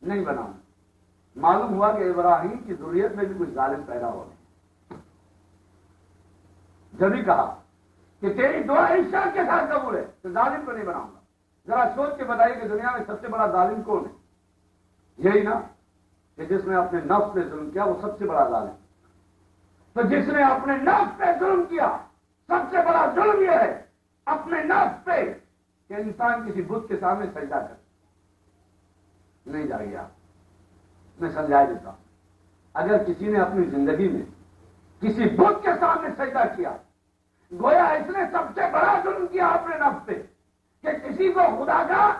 نہیں بناؤں. معلوم ہوا کہ ابراہیم کی ذریت میں بھی کچھ ظالم پیدا ہو گئے. جب ہی کہا کہ تیری دعا اس شرط کے ساتھ قبول ہے تو ظالم کو نہیں بناؤں گا. ذرا سوچ کے بتائیے کہ دنیا میں سب سے بڑا ظالم کون ہے؟ یہی نا کہ جس نے اپنے نفس پہ ظلم کیا وہ سب سے بڑا ظالم. تو جس نے اپنے نفس پہ ظلم کیا, سب سے بڑا ظلم یہ ہے اپنے نفس پہ کہ انسان کسی بت کے سامنے سجدہ کرے. نہیں جائے آپ, میں سمجھا دیتا ہوں. اگر کسی نے اپنی زندگی میں کسی بت کے سامنے سجدہ کیا, گویا اس نے سب سے بڑا ظلم کیا اپنے نفس پہ کہ کسی کو خدا کا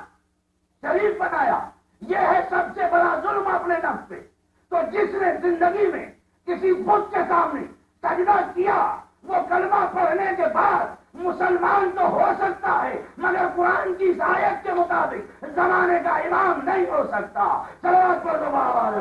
شریک بنایا. یہ ہے سب سے بڑا ظلم اپنے نفس پہ. تو جس نے زندگی میں کسی بت کے سامنے سجدہ کیا وہ کلمہ پڑھنے کے بعد مسلمان تو ہو سکتا ہے مگر قرآن کی اس آیت کے مطابق زمانے کا امام نہیں ہو سکتا. صلوات پڑھ دو بآواز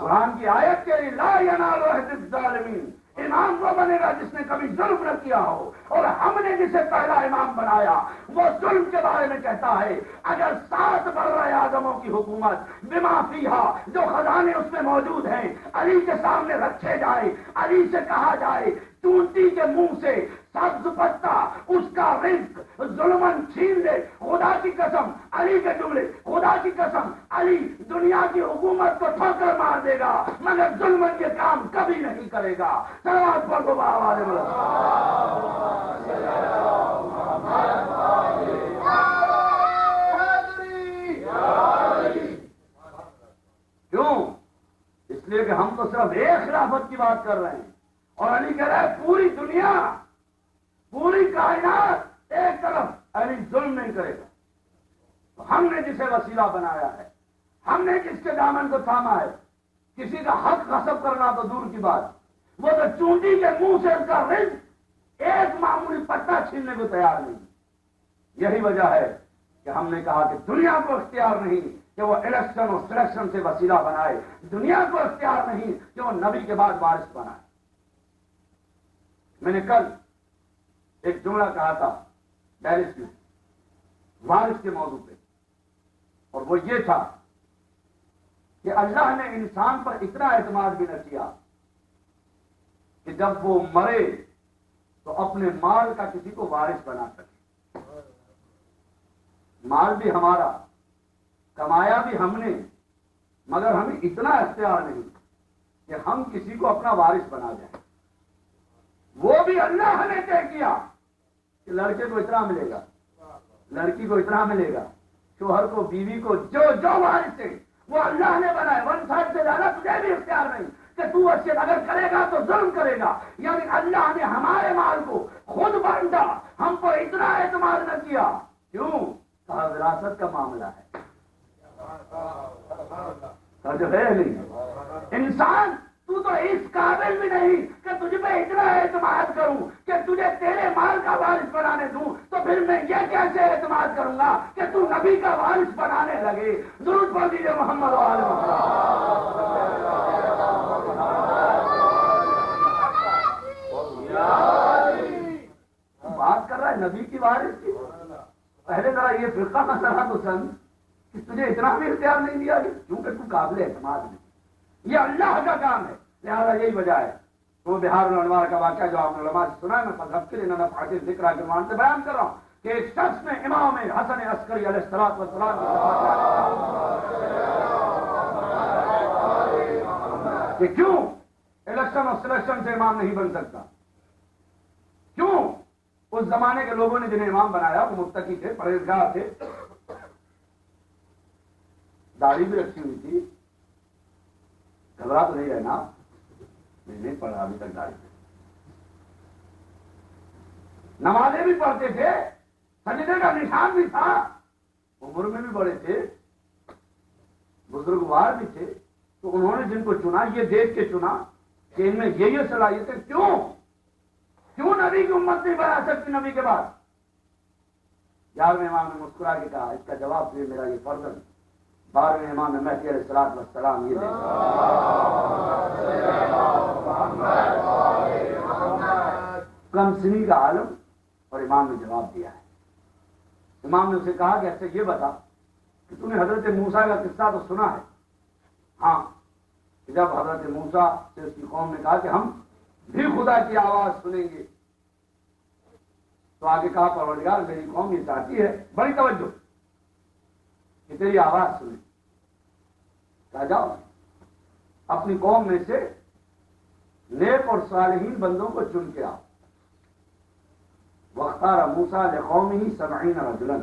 قرآن کی آیت کے لیے لا ینال عہد الظالمین, امام وہ بنے گا جس نے کبھی ظلم نہ کیا ہو. اور ہم نے جسے پہلا امام بنایا وہ ظلم کے بارے میں کہتا ہے اگر 7 برائے آدموں کی حکومت بما فیہا, جو خزانے اس میں موجود ہیں, علی کے سامنے رکھے جائے, علی سے کہا جائے چونٹی کے منہ سے سبز پتا اس کا رزق ظلمن چھین لے، خدا کی قسم علی کے جملے، خدا کی قسم علی دنیا کی حکومت کو ٹھوکر مار دے گا مگر ظلمن یہ کام کبھی نہیں کرے گا۔ صلوات پڑھو آواز بلند۔ کیوں؟ اس لیے کہ ہم تو صرف ایک خلافت کی بات کر رہے ہیں اور علی کہہ رہا ہے پوری دنیا پوری کائنات ایک طرف علی ظلم نہیں کرے گا۔ تو ہم نے جسے وسیلہ بنایا ہے، ہم نے جس کے دامن کو تھاما ہے، کسی کا حق غصب کرنا تو دور کی بات، وہ تو چونٹی کے منہ سے اس کا رزق ایک معمولی پتا چھیننے کو تیار نہیں۔ یہی وجہ ہے کہ ہم نے کہا کہ دنیا کو اختیار نہیں کہ وہ الیکشن اور سلیکشن سے وسیلہ بنائے، دنیا کو اختیار نہیں کہ وہ نبی کے بعد وارث بنائے۔ میں نے کل ایک جملہ کہا تھا پیرس میں وارث کے موضوع پہ، اور وہ یہ تھا کہ اللہ نے انسان پر اتنا اعتماد بھی نہ کیا کہ جب وہ مرے تو اپنے مال کا کسی کو وارث بنا سکے۔ مال بھی ہمارا، کمایا بھی ہم نے، مگر ہمیں اتنا اختیار نہیں کہ ہم کسی کو اپنا وارث بنا جائیں۔ وہ بھی اللہ نے طے کیا کہ لڑکے کو اتنا ملے گا، لڑکی کو اتنا ملے گا، شوہر کو بیوی کو جو وارث ہے وہ اللہ نے بنائے۔ ون سائڈ سے زیادہ تجھے بھی اختیار نہیں کہ تو وصیت اگر کرے گا تو ظلم کرے گا۔ یعنی اللہ نے ہمارے مال کو خود بانٹا، ہم کو اتنا اعتماد نہ کیا۔ کیوں؟ کہا وراثت کا معاملہ ہے، جو ہے نہیں انسان تو اس قابل بھی نہیں کہ تجھ پہ اتنا اعتماد کروں کہ تجھے تیرے مال کا وارث بنانے دوں، تو پھر میں یہ کیسے اعتماد کروں گا کہ تو نبی کا وارث بنانے لگے۔ درود پڑھ دیجیے محمد و آل محمد۔ بات کر رہا ہے نبی کی وارث کی۔ پہلے ذرا یہ فرقہ مسئلہ تو سن کہ تجھے اتنا بھی اختیار نہیں دیا کہ کیونکہ تو قابل اعتماد نہیں۔ یہ اللہ کا کام ہے، لہٰذا یہی وجہ ہے۔ وہ بہار الانوار کا واقعہ جو آپ نے علماء سے سنا ہے، میں مذہب کے لیے نہ فاقر ذکر کے عنوان سے بیان کر رہا ہوں کہ ایک شخص نے امام حسن عسکری علیہ الصلوۃ والسلام کہ کیوں الیکشن اور سلیکشن سے امام نہیں بن سکتا؟ کیوں؟ اس زمانے کے لوگوں نے جنہیں امام بنایا وہ متقی تھے، پرہیزگار تھے، داڑھی بھی رکھی ہوئی تھی۔ گھبرا تو نہیں رہنا، میں نہیں پڑھا ابھی تک داڑھی پہ، نمازیں بھی پڑھتے تھے، سجدے کا نشان بھی تھا، عمر میں بھی بڑے تھے، بزرگوار بھی تھے۔ تو انہوں نے جن کو چنا یہ دیکھ کے چنا کہ ان میں یہ صلاحیتیں کیوں نبی کی امت نہیں بنا سکتی نبی کے بعد؟ 11ویں امام نے مسکرا کے کہا اس کا جواب دے میرا یہ فرض ہے۔ 12ویں امام نے مہدی علیہ الصلوۃ والسلام یہ دے کم سنی کا عالم، اور امام نے جواب دیا ہے۔ امام نے اسے کہا کہ اچھا یہ بتا کہ تم نے حضرت موسیٰ کا قصہ تو سنا ہے؟ ہاں، کہ جب حضرت موسیٰ سے اس کی قوم نے کہا کہ ہم بھی خدا کی آواز سنیں گے، تو آگے کہا پروردگار میری قوم یہ چاہتی ہے، بڑی توجہ، کہ تیری آواز سنیں۔ کہا جاؤ اپنی قوم میں سے نیک اور صالحین بندوں کو چن کے آؤ۔ واختار موسیٰ لقومہ 70 رجلا،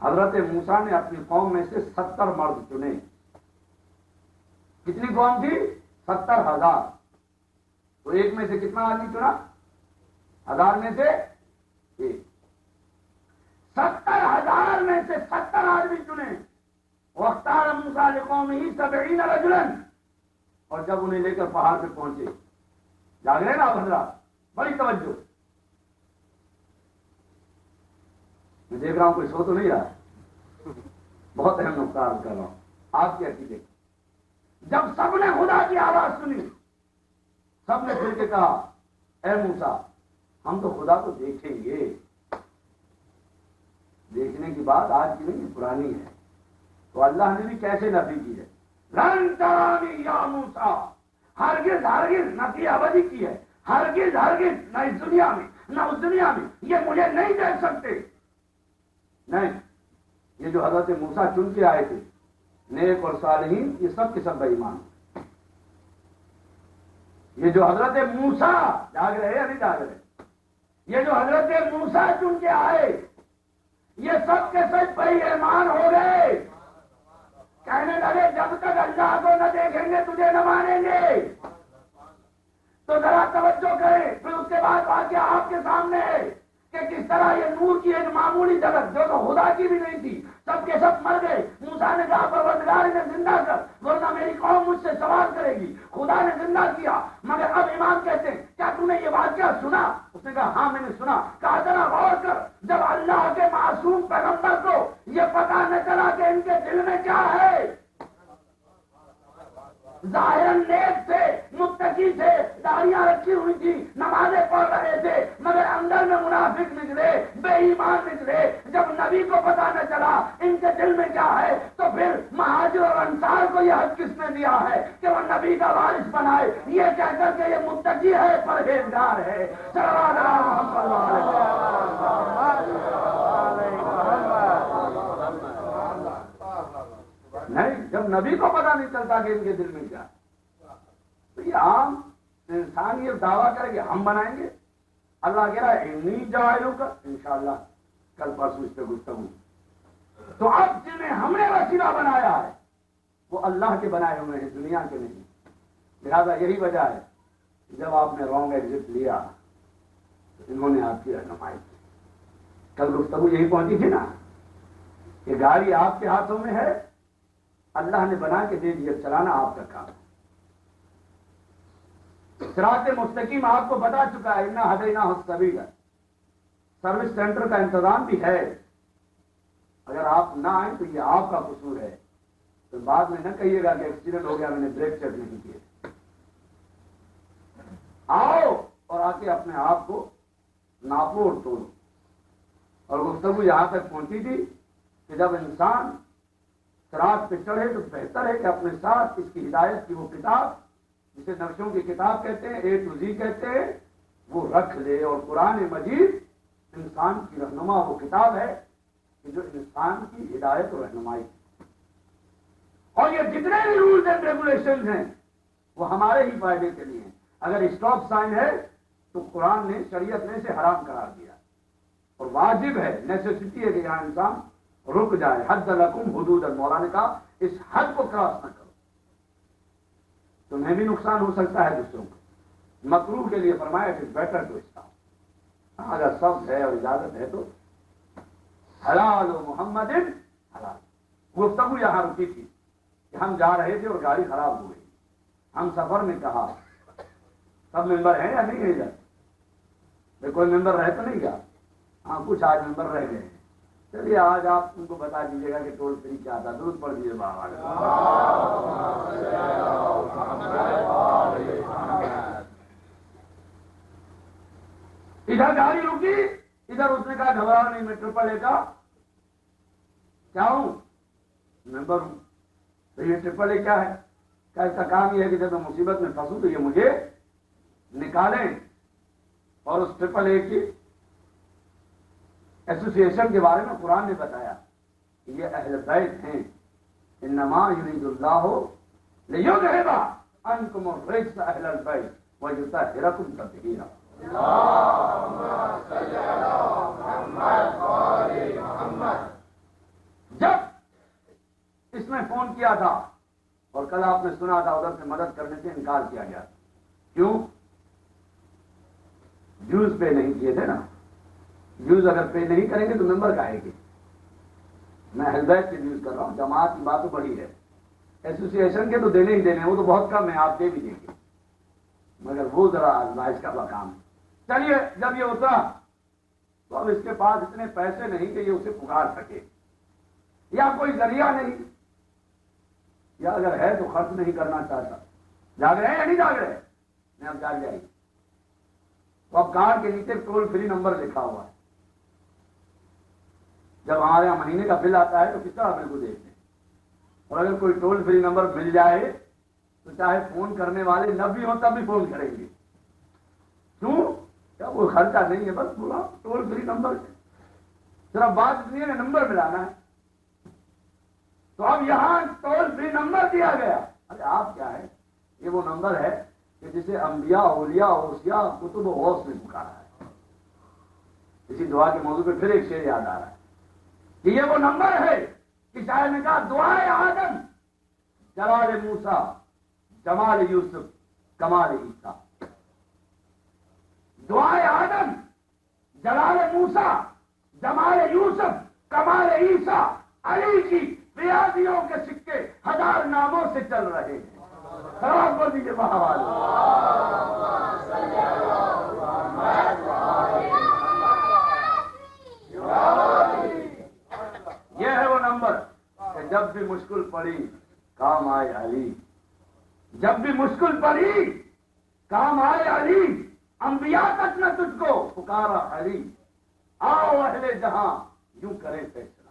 حضرت موسیٰ نے اپنی قوم میں سے 70 مرد چنے۔ کتنی قوم تھی؟ 70,000۔ تو ایک میں سے کتنا آدمی چنا؟ 1000 میں سے ایک۔ 70,000 میں سے 70 آدمی چنے۔ واختار موسیٰ لقومہ 70 رجلا، اور جب انہیں لے کر پہاڑ پہ پہنچے، جاگ رہے نا آپ حضرات، بڑی توجہ، میں دیکھ رہا ہوں کوئی سو تو نہیں رہا، بہت اہم نقطہ عرض کر رہا ہوں آپ کے عقیدے۔ جب سب نے خدا کی آواز سنی، سب نے پھر کے کہا اے موسیٰ ہم تو خدا کو دیکھیں گے۔ دیکھنے کی بات آج کی نہیں پرانی ہے، تو اللہ نے بھی کیسے نفی کی ہے؟ لن ترانی یا موسیٰ، ہرگز ہرگز نفی ابدی کی ہے، ہرگز ہرگز نہ اس دنیا میں نہ اس دنیا میں یہ مجھے نہیں دیکھ سکتے. نہیں، یہ جو حضرت موسیٰ چن کے آئے تھے نیک اور صالحین، یہ سب کے سب بے ایمان. یہ جو حضرت موسیٰ جاگ رہے یا نہیں جاگ رہے، یہ جو حضرت موسیٰ چن کے آئے یہ سب کے سب بے ایمان ہو گئے. کہنے لگے جب تک اللہ کو نہ دیکھیں گے تجھے نہ مانیں گے. تو ذرا توجہ کریں. پھر اس کے بعد واقعہ آپ کے سامنے ہے کہ کس طرح یہ نور کی ایک معمولی جگت جو تو خدا کی بھی نہیں تھی، سب کے سب مر گئے. موسیٰ نے کہا پروردگار نے زندہ کر ورنہ میری قوم مجھ سے سوال کرے گی. خدا نے زندہ کیا. مگر اب امام کہتے ہیں کیا تم نے یہ واقعہ سنا؟ اس نے کہا ہاں میں نے سنا. کہا ذرا غور کر، جب اللہ کے معصوم پیغمبر کو یہ پتہ نہ چلا کہ ان کے دل میں کیا ہے. ظاہر نیک تھے، متقی تھے، داڑیاں رکھی ہوئی تھی، نمازیں پڑھ رہے تھے، مگر اندر میں منافق نکلے، بے ایمان نکلے. جب نبی کو پتہ نہ چلا ان کے دل میں کیا ہے تو پھر مہاجر اور انصار کو یہ حق کس نے دیا ہے کہ وہ نبی کا وارث بنائے، یہ کہہ کر کہ یہ متقی ہے، پرہیزگار ہے. صلوات اللہ محمد نہیں. جب نبی کو پتہ نہیں چلتا کہ ان کے دل میں کیا، تو یہ عام انسان یہ دعویٰ کرے کہ ہم بنائیں گے. اللہ کہہ رہا ہے انی جاعلک کا انشاءاللہ کل پرسوں اس پہ گفتگو. تو اب جنہیں ہم نے وسیلہ بنایا ہے وہ اللہ کے بنائے ہوئے ہیں، دنیا کے نہیں. لہذا یہی وجہ ہے جب آپ نے رانگ ایگزٹ لیا تو انہوں نے آپ کی رہنمائی کی. کل گفتگو یہی پہنچی تھی نا کہ گاڑی آپ کے ہاتھوں میں ہے، اللہ نے بنا کے دے دیا، چلانا آپ کا کام ہے. صراط مستقیم آپ کو بتا چکا ہے، انا ہدیناہ السبیل. سروس سینٹر کا انتظام بھی ہے. اگر آپ نہ آئیں تو یہ آپ کا قصور ہے. تو بعد میں نہ کہیے گا کہ ایکسیڈنٹ ہو گیا میں نے بریک چیک نہیں کیے. آؤ اور آ کے اپنے آپ کو ناپو اور توڑو. اور گفتگو یہاں تک پہنچی تھی کہ جب انسان صراط پہ چڑھے تو بہتر ہے کہ اپنے ساتھ اس کی ہدایت کی وہ کتاب جسے نقشوں کی کتاب کہتے ہیں، اے ٹو زی کہتے ہیں، وہ رکھ لے. اور قرآن مجید انسان کی رہنما وہ کتاب ہے کہ جو انسان کی ہدایت و رہنمائی. اور یہ جتنے بھی رولز اینڈ ریگولیشن ہیں وہ ہمارے ہی فائدے کے لیے ہیں. اگر اسٹاپ سائن ہے تو قرآن نے، شریعت نے اسے حرام قرار دیا. اور واجب ہے، نیسیسٹی ہے کہ یہاں انسان رک جائے. حد لکم حدود. مولا نے کہا اس حد کو کراس نہ کرو. تمہیں بھی نقصان ہو سکتا ہے دوسروں کو. مکروہ کے لیے فرمایا it is better to stop. اگر سب ہے اور اجازت ہے تو حلال و محمد حلال. گفتگو یہاں رکی تھی کہ ہم جا رہے تھے اور گاڑی خراب ہو گئی. ہم سفر میں کہا سب ممبر ہیں یا نہیں ہے ادھر؟ کوئی ممبر رہ تو نہیں گیا؟ ہاں کچھ آج ممبر رہ گئے. چلیے آج آپ ان کو بتا دیجیے گا کہ ٹول فری کیا تھا. درود پڑھ دیجیے بابا. ادھر گاڑی رکی، ادھر اس نے کہا گھبراؤ نہیں میں ٹرپل اے کا کیا ہوں، ممبر ہوں. تو یہ ٹرپل اے کیا ہے؟ کیا اس کا کام یہ ہے کہ جب میں مصیبت میں پھنسوں تو یہ مجھے نکالیں. اور اس ٹرپل اے کی ایسوسیشن کے بارے میں قرآن نے بتایا کہ یہ اہل بیت ہیں. انما یرید اللہ لیذھب عنکم الرجس اہل البیت ویطہرکم تطہیرا. جب اس نے فون کیا تھا اور کل آپ نے سنا تھا ادھر سے مدد کرنے سے انکار کیا گیا. کیوں؟ ڈیوز پے نہیں کیے تھے نا. ڈیوز اگر پے نہیں کریں گے تو ممبر کا ہے گی. میں اہل بیت کے ڈیوز کر رہا ہوں. جماعت کی بات تو بڑی ہے، ایسوسیشن کے تو دینے ہی دینے، وہ تو بہت کم ہے، آپ دے بھی دیں گے، مگر وہ ذرا آزمائش کا کام ہے. چلیے جب یہ ہوتا تو اب اس کے پاس اتنے پیسے نہیں کہ یہ اسے پکار سکے، یا کوئی ذریعہ نہیں، یا اگر ہے تو خرچ نہیں کرنا چاہتا. جاگ رہے ہیں یا نہیں جاگ رہے؟ میں اب جاگ جائے گی. تو اب کارڈ کے نیچے ٹول فری نمبر لکھا ہوا ہے. جب ہمارے یہاں مہینے کا بل آتا ہے تو کس طرح بل کو دیکھتے ہیں. اور اگر کوئی ٹول فری نمبر مل جائے تو چاہے فون کرنے والے نہ بھی ہوں تب بھی فون کریں گے. کیوں؟ کیا وہ خرچہ نہیں ہے؟ بس بولا ٹول فری نمبر صرف بات اتنی ہے نمبر ملانا ہے. تو اب یہاں ٹول فری نمبر دیا گیا. ارے آپ کیا ہے؟ یہ وہ نمبر ہے کہ جسے انبیاء اولیاء اوصیاء کتب و غوث نے پکارا ہے. اسی دعا کے موضوع پہ پھر ایک شعر یاد آ رہا ہے کہ یہ وہ نمبر ہے کہ شاعر نے کہا دعائے آدم جلال موسیٰ جمال یوسف کمال عیسیٰ. دعائے آدم جلال موسیٰ جمال یوسف کمال عیسیٰ. علی کی ریاضیوں کے سکے 1000 ناموں سے چل رہے ہیں. خراب کر دیجیے بہار. یہ ہے وہ نمبر کہ جب بھی مشکل پڑی کام آئے علی. جب بھی مشکل پڑی کام آئے علی. انبیاء تک نہ تجھ کو پکارا علی. آؤ اہل جہاں یوں کریں فیصلہ.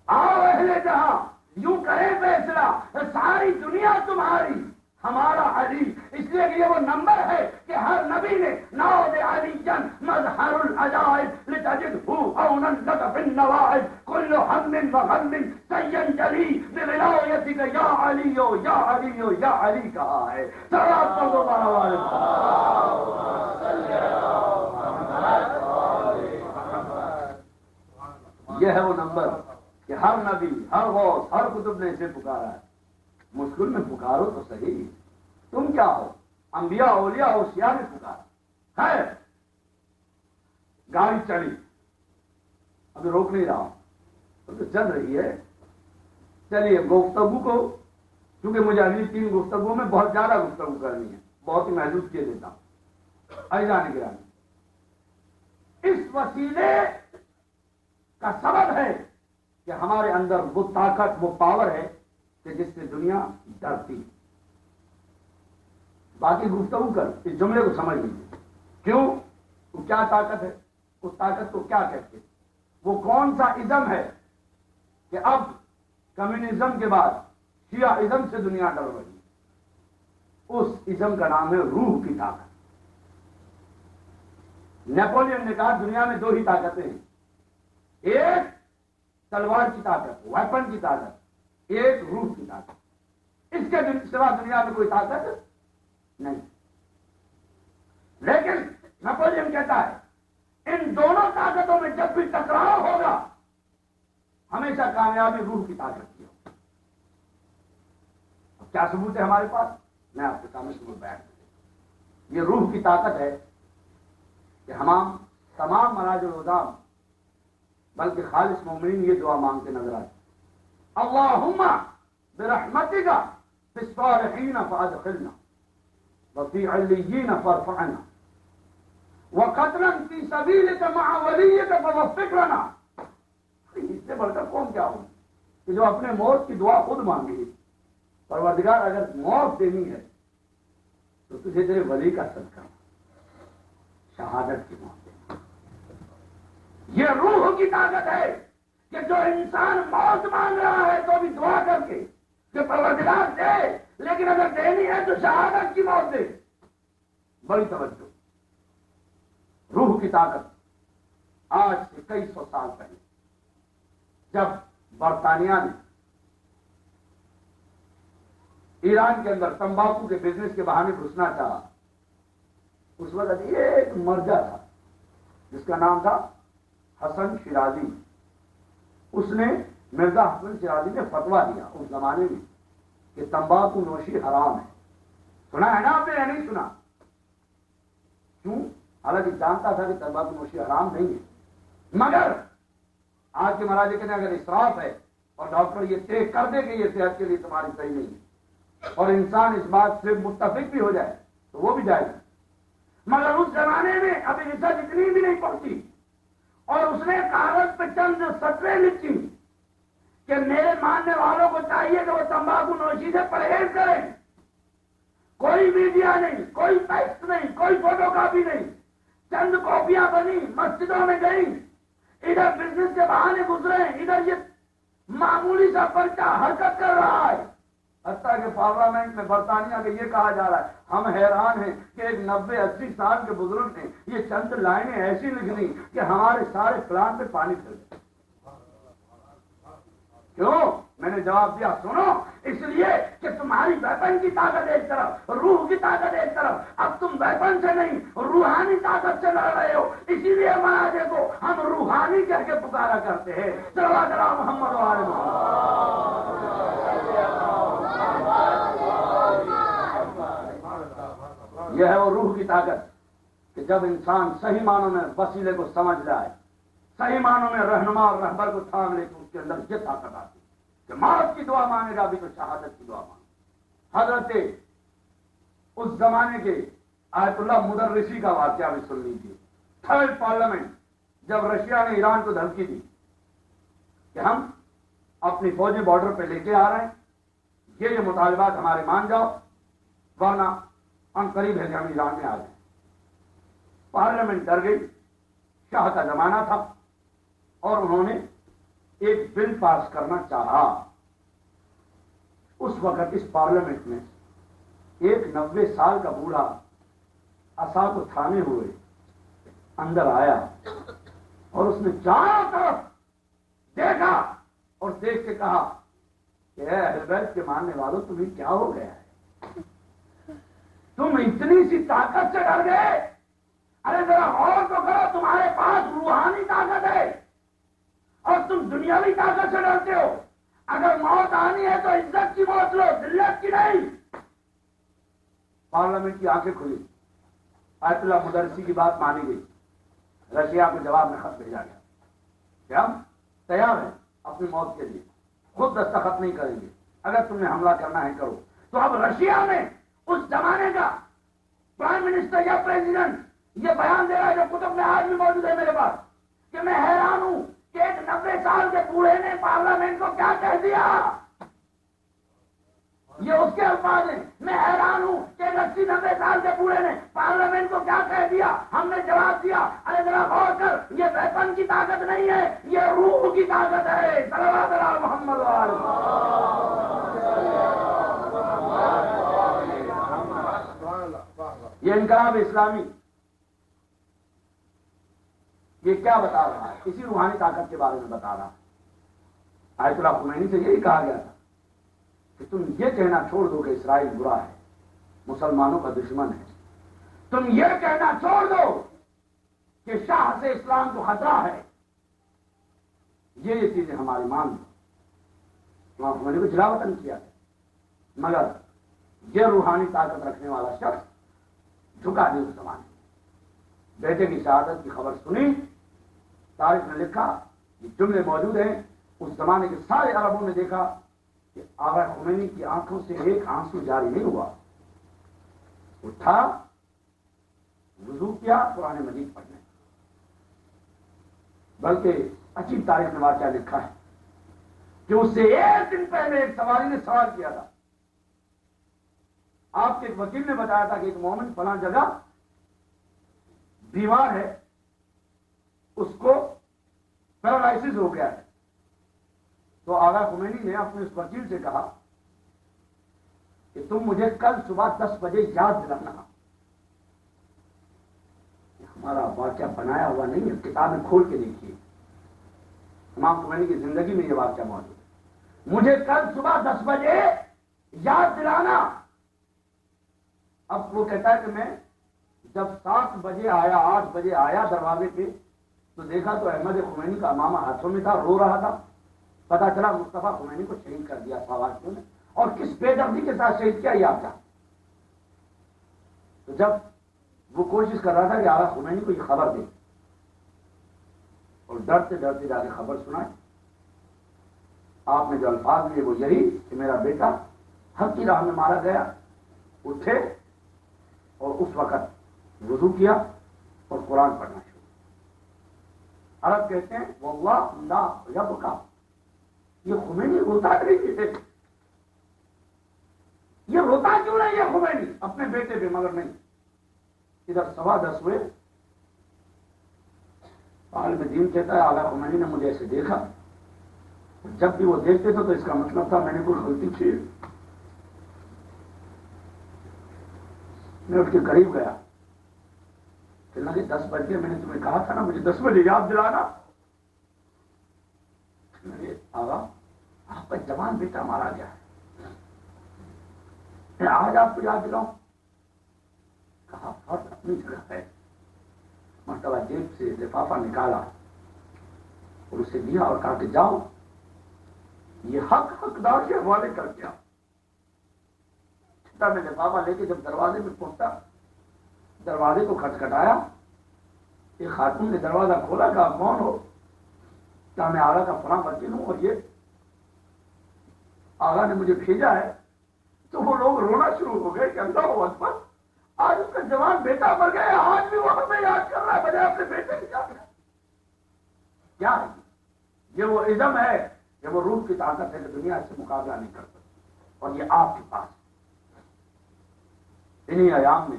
آؤ اہل جہاں یوں کریں فیصلہ. ساری دنیا تمہاری ہمارا علی. اس لیے کہ یہ وہ نمبر ہے کہ ہر نبی نے ناود علی جن مظہر العجائب لتجدہ اونا لک فی النوائب کل ہم وغم سینجلی بولایتک یا علیو یا علیو یا علی کہا ہے. صلوات اللہ علیہ. یہ ہے وہ نمبر کہ ہر نبی ہر غوث ہر کتب نے اسے پکارا ہے. مشکل میں پکارو تو صحیح. تم کیا ہو؟ انبیاء اولیاء اوصیاء نے پکارا ہے. گاڑی چلی ابھی روک نہیں رہا ہوں تو چل رہی ہے. چلیے گفتگو کو کیونکہ مجھے اگلی 3 گفتگو میں بہت زیادہ گفتگو کرنی ہے بہت ہی محدود کیے دیتا ہوں. ایزان گرامی اس وسیلے کا سبب ہے کہ ہمارے اندر وہ طاقت وہ پاور ہے کہ جس سے دنیا ڈرتی. باقی گفتگو کر اس جملے کو سمجھ لیجیے. کیوں؟ وہ کیا طاقت ہے؟ اس طاقت کو کیا کہتے ہیں؟ وہ کون سا ازم ہے کہ اب کمیونزم کے بعد شیعہ ازم سے دنیا ڈر رہی ہے؟ اس ازم کا نام ہے روح کی طاقت. نیپولین نے کہا دنیا میں 2 ہی طاقتیں ہیں. ایک تلوار کی طاقت ویپن کی طاقت. ایک روح کی طاقت. اس کے سوا دنیا میں کوئی طاقت نہیں. لیکن نیپولین کہتا ہے ان دونوں طاقتوں میں جب بھی ٹکراؤ ہوگا ہمیشہ کامیابی روح کی طاقت کی ہوگی. اب کیا ثبوت ہے ہمارے پاس؟ میں آپ کے سامنے ثبوت بیان کروں. یہ روح کی طاقت ہے کہ ہم تمام مراج العظام بلکہ خالص مومنین یہ دعا مانگتے نظر آتے. اللہم برحمتک فی الصالحین فادخلنا وفی علیین فارفعنا وقتلا فی سبیلک مع ولیک فوفق لنا. اس سے بڑھ کر کون کیا ہو کہ جو اپنے موت کی دعا خود مانگے. پروردگار اگر موت دینی ہے تو تجھے تیرے ولی کا صدقہ شہادت کی موت دے. یہ روح کی طاقت ہے کہ جو انسان موت مانگ رہا ہے تو بھی دعا کر کے کہ پروردگار دے, لیکن اگر دینی ہے تو شہادت کی موت دے. بڑی توجہ. روح کی طاقت آج سے کئی سو سال پہلے جب برطانیہ نے ایران کے اندر تمباکو کے بزنس کے بہانے گھسنا چاہا, اس وقت ایک مرجع تھا جس کا نام تھا حسن شیرازی. اس نے مرزا حسن شیرازی نے فتویٰ دیا اس زمانے میں کہ تمباکو نوشی حرام ہے. سنا ہے نا آپ نے یا نہیں سنا؟ کیوں؟ حالانکہ جانتا تھا کہ تمباکو نوشی حرام نہیں ہے, مگر آج کے مراجع کہتے ہیں اگر اسراف ہے اور ڈاکٹر یہ طے کر دے کہ یہ صحت کے لیے تمہاری صحیح نہیں ہے اور انسان اس بات سے متفق بھی ہو جائے تو وہ بھی جائے گا. مگر اس زمانے میں ابھی ریسرچ اتنی بھی نہیں پہنچی اور اس نے کاغذ پہ چند سطریں لکھی کہ میرے ماننے والوں کو چاہیے کہ وہ تمباکو نوشی سے پرہیز کریں. کوئی میڈیا نہیں, کوئی ٹیکسٹ نہیں, کوئی فوٹو کاپی نہیں, چند کاپیاں بنی, مسجدوں میں گئی, ادھر بزنس کے بہانے گزرے, ادھر یہ معمولی سا پرچہ حرکت کر رہا ہے. حتیٰ کہ پارلیمنٹ میں برطانیہ کے یہ کہا جا رہا ہے، ہم حیران ہیں کہ ایک 90-80 سال کے بزرگ نے یہ چند لائنیں ایسی لکھ دی کہ ہمارے سارے پلان پہ پانی پھر گیا۔ کیوں؟ میں نے جواب دیا، سنو، اس لیے کہ تمہاری ویپن کی طاقت ایک طرف، روح کی طاقت ایک طرف، اب تم ویپن سے نہیں روحانی طاقت سے لڑ رہے ہو، اسی لیے معاہدے کو ہم روحانی کہہ کے پکارا کرتے ہیں۔ صلوات اللہ محمد و آل محمد۔ یہ ہے وہ روح کی طاقت کہ جب انسان صحیح معنوں میں وسیلے کو سمجھ جائے، صحیح معنوں میں رہنما اور رہبر کو تھام لے تو اس کے اندر یہ طاقت آتی کہ موت کی دعا مانگے گا بھی تو شہادت کی دعا مانگے۔ حضرت اس زمانے کے آیت اللہ مدرسی کا واقعہ بھی سن لیجیے۔ تھرڈ پارلیمنٹ جب رشیا نے ایران کو دھمکی دی کہ ہم اپنی فوجی بارڈر پہ لے کے آ رہے ہیں، یہ مطالبات ہمارے مان جاؤ ورنہ ان قریب ہے کہ ہم ایران میں آ جائیں۔ پارلیمنٹ ڈر گئی، شاہ کا زمانہ تھا، اور انہوں نے ایک بل پاس کرنا چاہا۔ اس وقت اس پارلیمنٹ میں ایک 90 سال کا بوڑھا عصا کو تھامے ہوئے اندر آیا اور اس نے چاروں طرف دیکھا اور دیکھ کے کہا کہ اے اہل بیت کے ماننے والوں، تمہیں کیا ہو گیا ہے؟ تم اتنی سی طاقت سے ڈر گئے؟ ارے ذرا غور تو کرو، تمہارے پاس روحانی طاقت ہے اور تم دنیاوی طاقت سے ڈرتے ہو۔ اگر موت آنی ہے تو عزت کی موت لو، ذلت کی نہیں۔ پارلیمنٹ کی آنکھیں کھلی، آیت اللہ مدرسی کی بات مانی گئی، رشیا کو جواب میں خط بھیجا گیا کہ ہم تیار ہیں اپنی موت کے لیے، خود دستخط نہیں کریں گے، اگر تم نے حملہ کرنا ہے کرو۔ تو اب رشیا میں اس زمانے کا پرائم منسٹر یا پریزیڈنٹ یہ بیان دے رہا ہے، جو کتب میں آج بھی موجود ہے میرے پاس، کہ میں حیران ہوں کہ ایک 90 سال کے بوڑھے نے پارلیمنٹ کو کیا کہہ دیا۔ یہ اس کے الفاظ ہیں، میں حیران ہوں کہ 80-90 سال کے بوڑھے نے پارلیمنٹ کو کیا کہہ دیا۔ ہم نے جواب دیا، ارے ذرا غور کر، یہ ویپن کی طاقت نہیں ہے، یہ روح کی طاقت ہے۔ صلوات علی محمد و آل محمد۔ یہ انقلاب اسلامی یہ کیا بتا رہا ہے؟ اسی روحانی طاقت کے بارے میں بتا رہا ہے۔ آیت اللہ خمینی سے یہی کہا گیا تھا کہ تم یہ کہنا چھوڑ دو کہ اسرائیل برا ہے، مسلمانوں کا دشمن ہے، تم یہ کہنا چھوڑ دو کہ شاہ سے اسلام کو خطرہ ہے، یہ چیزیں ہماری مان دو۔ امام خمینی کو جلا وطن کیا ہے، مگر یہ روحانی طاقت رکھنے والا شخص جھکا نہیں اس زمانے میں۔ بیٹے کی شہادت کی خبر سنی، تاریخ نے لکھا، یہ جملے موجود ہیں، اس زمانے کے سارے عربوں نے دیکھا کہ آغا خمینی کی آنکھوں سے ایک آنسو جاری نہیں ہوا۔ اٹھا، وضو کیا، قرآن مجید پڑھنے، بلکہ عجیب تاریخ نے واقعہ لکھا ہے کہ اس سے ایک دن پہلے ایک سواری نے سوال کیا تھا، آپ کے ایک وکیل نے بتایا تھا کہ ایک مومن فلاں جگہ بیمار ہے، اس کو پیرالائسس ہو گیا ہے۔ تو آغا خمینی نے اپنے اس وکیل سے کہا کہ تم مجھے کل صبح 10 بجے یاد دلانا۔ ہمارا واقعہ بنایا ہوا نہیں ہے، کتابیں کھول کے دیکھیے، امام خمینی کی زندگی میں یہ واقعہ موجود ہے۔ مجھے کل صبح 10 بجے یاد دلانا۔ اب وہ کہتا ہے کہ میں جب 7 بجے آیا، 8 بجے آیا دروازے پہ، تو دیکھا تو احمد خمینی کا امامہ ہاتھوں میں تھا، رو رہا تھا۔ پتا چلا مصطفیٰ خمینی کو شہید کر دیا سواتیوں نے، اور کس بے دردی کے ساتھ شہید کیا یہ آپ جانتے۔ تو جب وہ کوشش کر رہا تھا کہ آغا خمینی کو یہ خبر دے، اور ڈرتے ڈرتے جا کے خبر سنائے، آپ نے جو الفاظ لیے وہ یہی کہ میرا بیٹا حق کی راہ میں مارا گیا۔ اٹھے اور اس وقت وضو کیا اور قرآن پڑھنا شروع۔ عرب کہتے ہیں واللہ لا یبکا، یہ خمینی روتا نہیں ہے، یہ روتا کیوں نہیں ہے خمینی اپنے بیٹے پہ، مگر نہیں۔ ادھر 10:15 ہوئے، عالم دین کہتا ہے اعلیٰ خمینی نے مجھے ایسے دیکھا، جب بھی وہ دیکھتے تھے تو اس کا مطلب تھا میں نے کوئی غلطی کی، میں اٹھ کے قریب گیا، کہنے لگے 10 بج گئے، میں نے تمہیں کہا تھا نا مجھے 10 بجے یاد دلانا۔ آغا آپ کا جوان بیٹا مارا گیا ہے، میں آج آپ کو یاد دلاؤں؟ کہا فرض اپنی جگہ ہے۔ مرتبہ جیب سے لفافہ نکالا اور اسے لیا اور کہا کہ جاؤ یہ حقدار کے حوالے کر دیا۔ چھٹا میں لفافہ لے کے جب دروازے میں پہنچا، دروازے کو کھٹکھٹایا، ایک خاتون نے دروازہ کھولا، کہا کون ہو؟ کیا میں آغا کا فلاں وکیل ہوں اور یہ آغا نے مجھے بھیجا ہے۔ تو وہ لوگ رونا شروع ہو گئے کہ اللہ اکبر، آج اس کا جوان بیٹا مر گیا، آج بھی وہ ہمیں یاد کر رہا ہے بجائے اپنے بیٹے کی یاد۔ کیا ہے یہ؟ وہ عزم ہے، یہ وہ روح کی طاقت ہے کہ دنیا سے مقابلہ نہیں کر سکتی، اور یہ آپ کے پاس۔ انہی ایام میں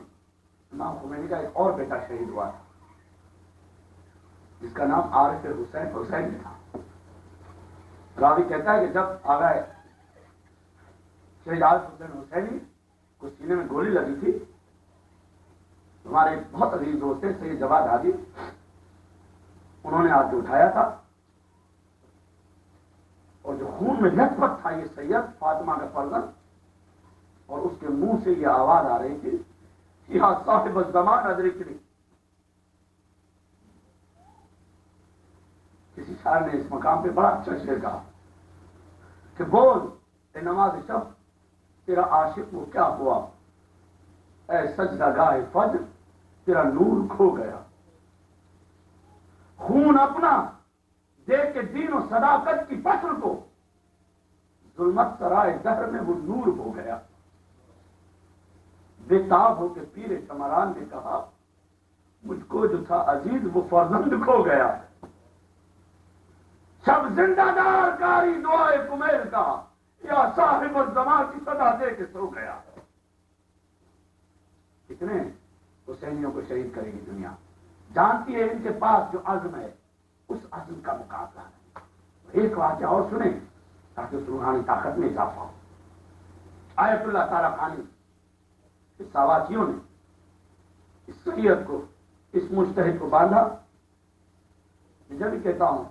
امام خمینی کا ایک اور بیٹا شہید ہوا تھا جس کا نام عارف حسین تھا۔ راوی کہتا ہے کہ جب آ گئے شہید عارف حسینی کو سینے میں گولی لگی تھی، ہمارے ایک بہت عزیز دوست تھے سید جواد ہادی، انہوں نے آ کے اٹھایا تھا، اور جو خون میں لت پت تھا یہ سید فاطمہ کا فرزند، اور اس کے منہ سے یہ آواز آ رہی تھی، یا صاحب الزمان ادرکنی۔ کسی شاعر نے اس مقام پہ بڑا اچھا شعر کہا کہ بول اے نماز شب تیرا عاشق وہ کیا ہوا، اے سجدہ گاہ فجر تیرا نور کھو گیا۔ خون اپنا دیکھ کے دین و صداقت کی فصل کو، ظلمت سرائے دہر میں وہ نور ہو گیا۔ بے تاب ہو کے پیر چمران نے کہا مجھ کو جو تھا عزیز وہ فرزند کھو گیا۔ شب زندہ دار کاری دعائے کمیل کا، یا صاحب الزمان کی صدا دے کے سو گیا۔ کتنے حسینیوں کو شہید کرے گی دنیا، جانتی ہے ان کے پاس جو عزم ہے اس عزم کا مقابلہ نہیں۔ ایک واقعہ اور سنیں تاکہ اس روحانی طاقت میں اضافہ ہو۔ آیت اللہ تعالیٰ خانی اس ساواتیوں نے اس سید کو، اس مجتہد کو باندھا۔ میں جب بھی کہتا ہوں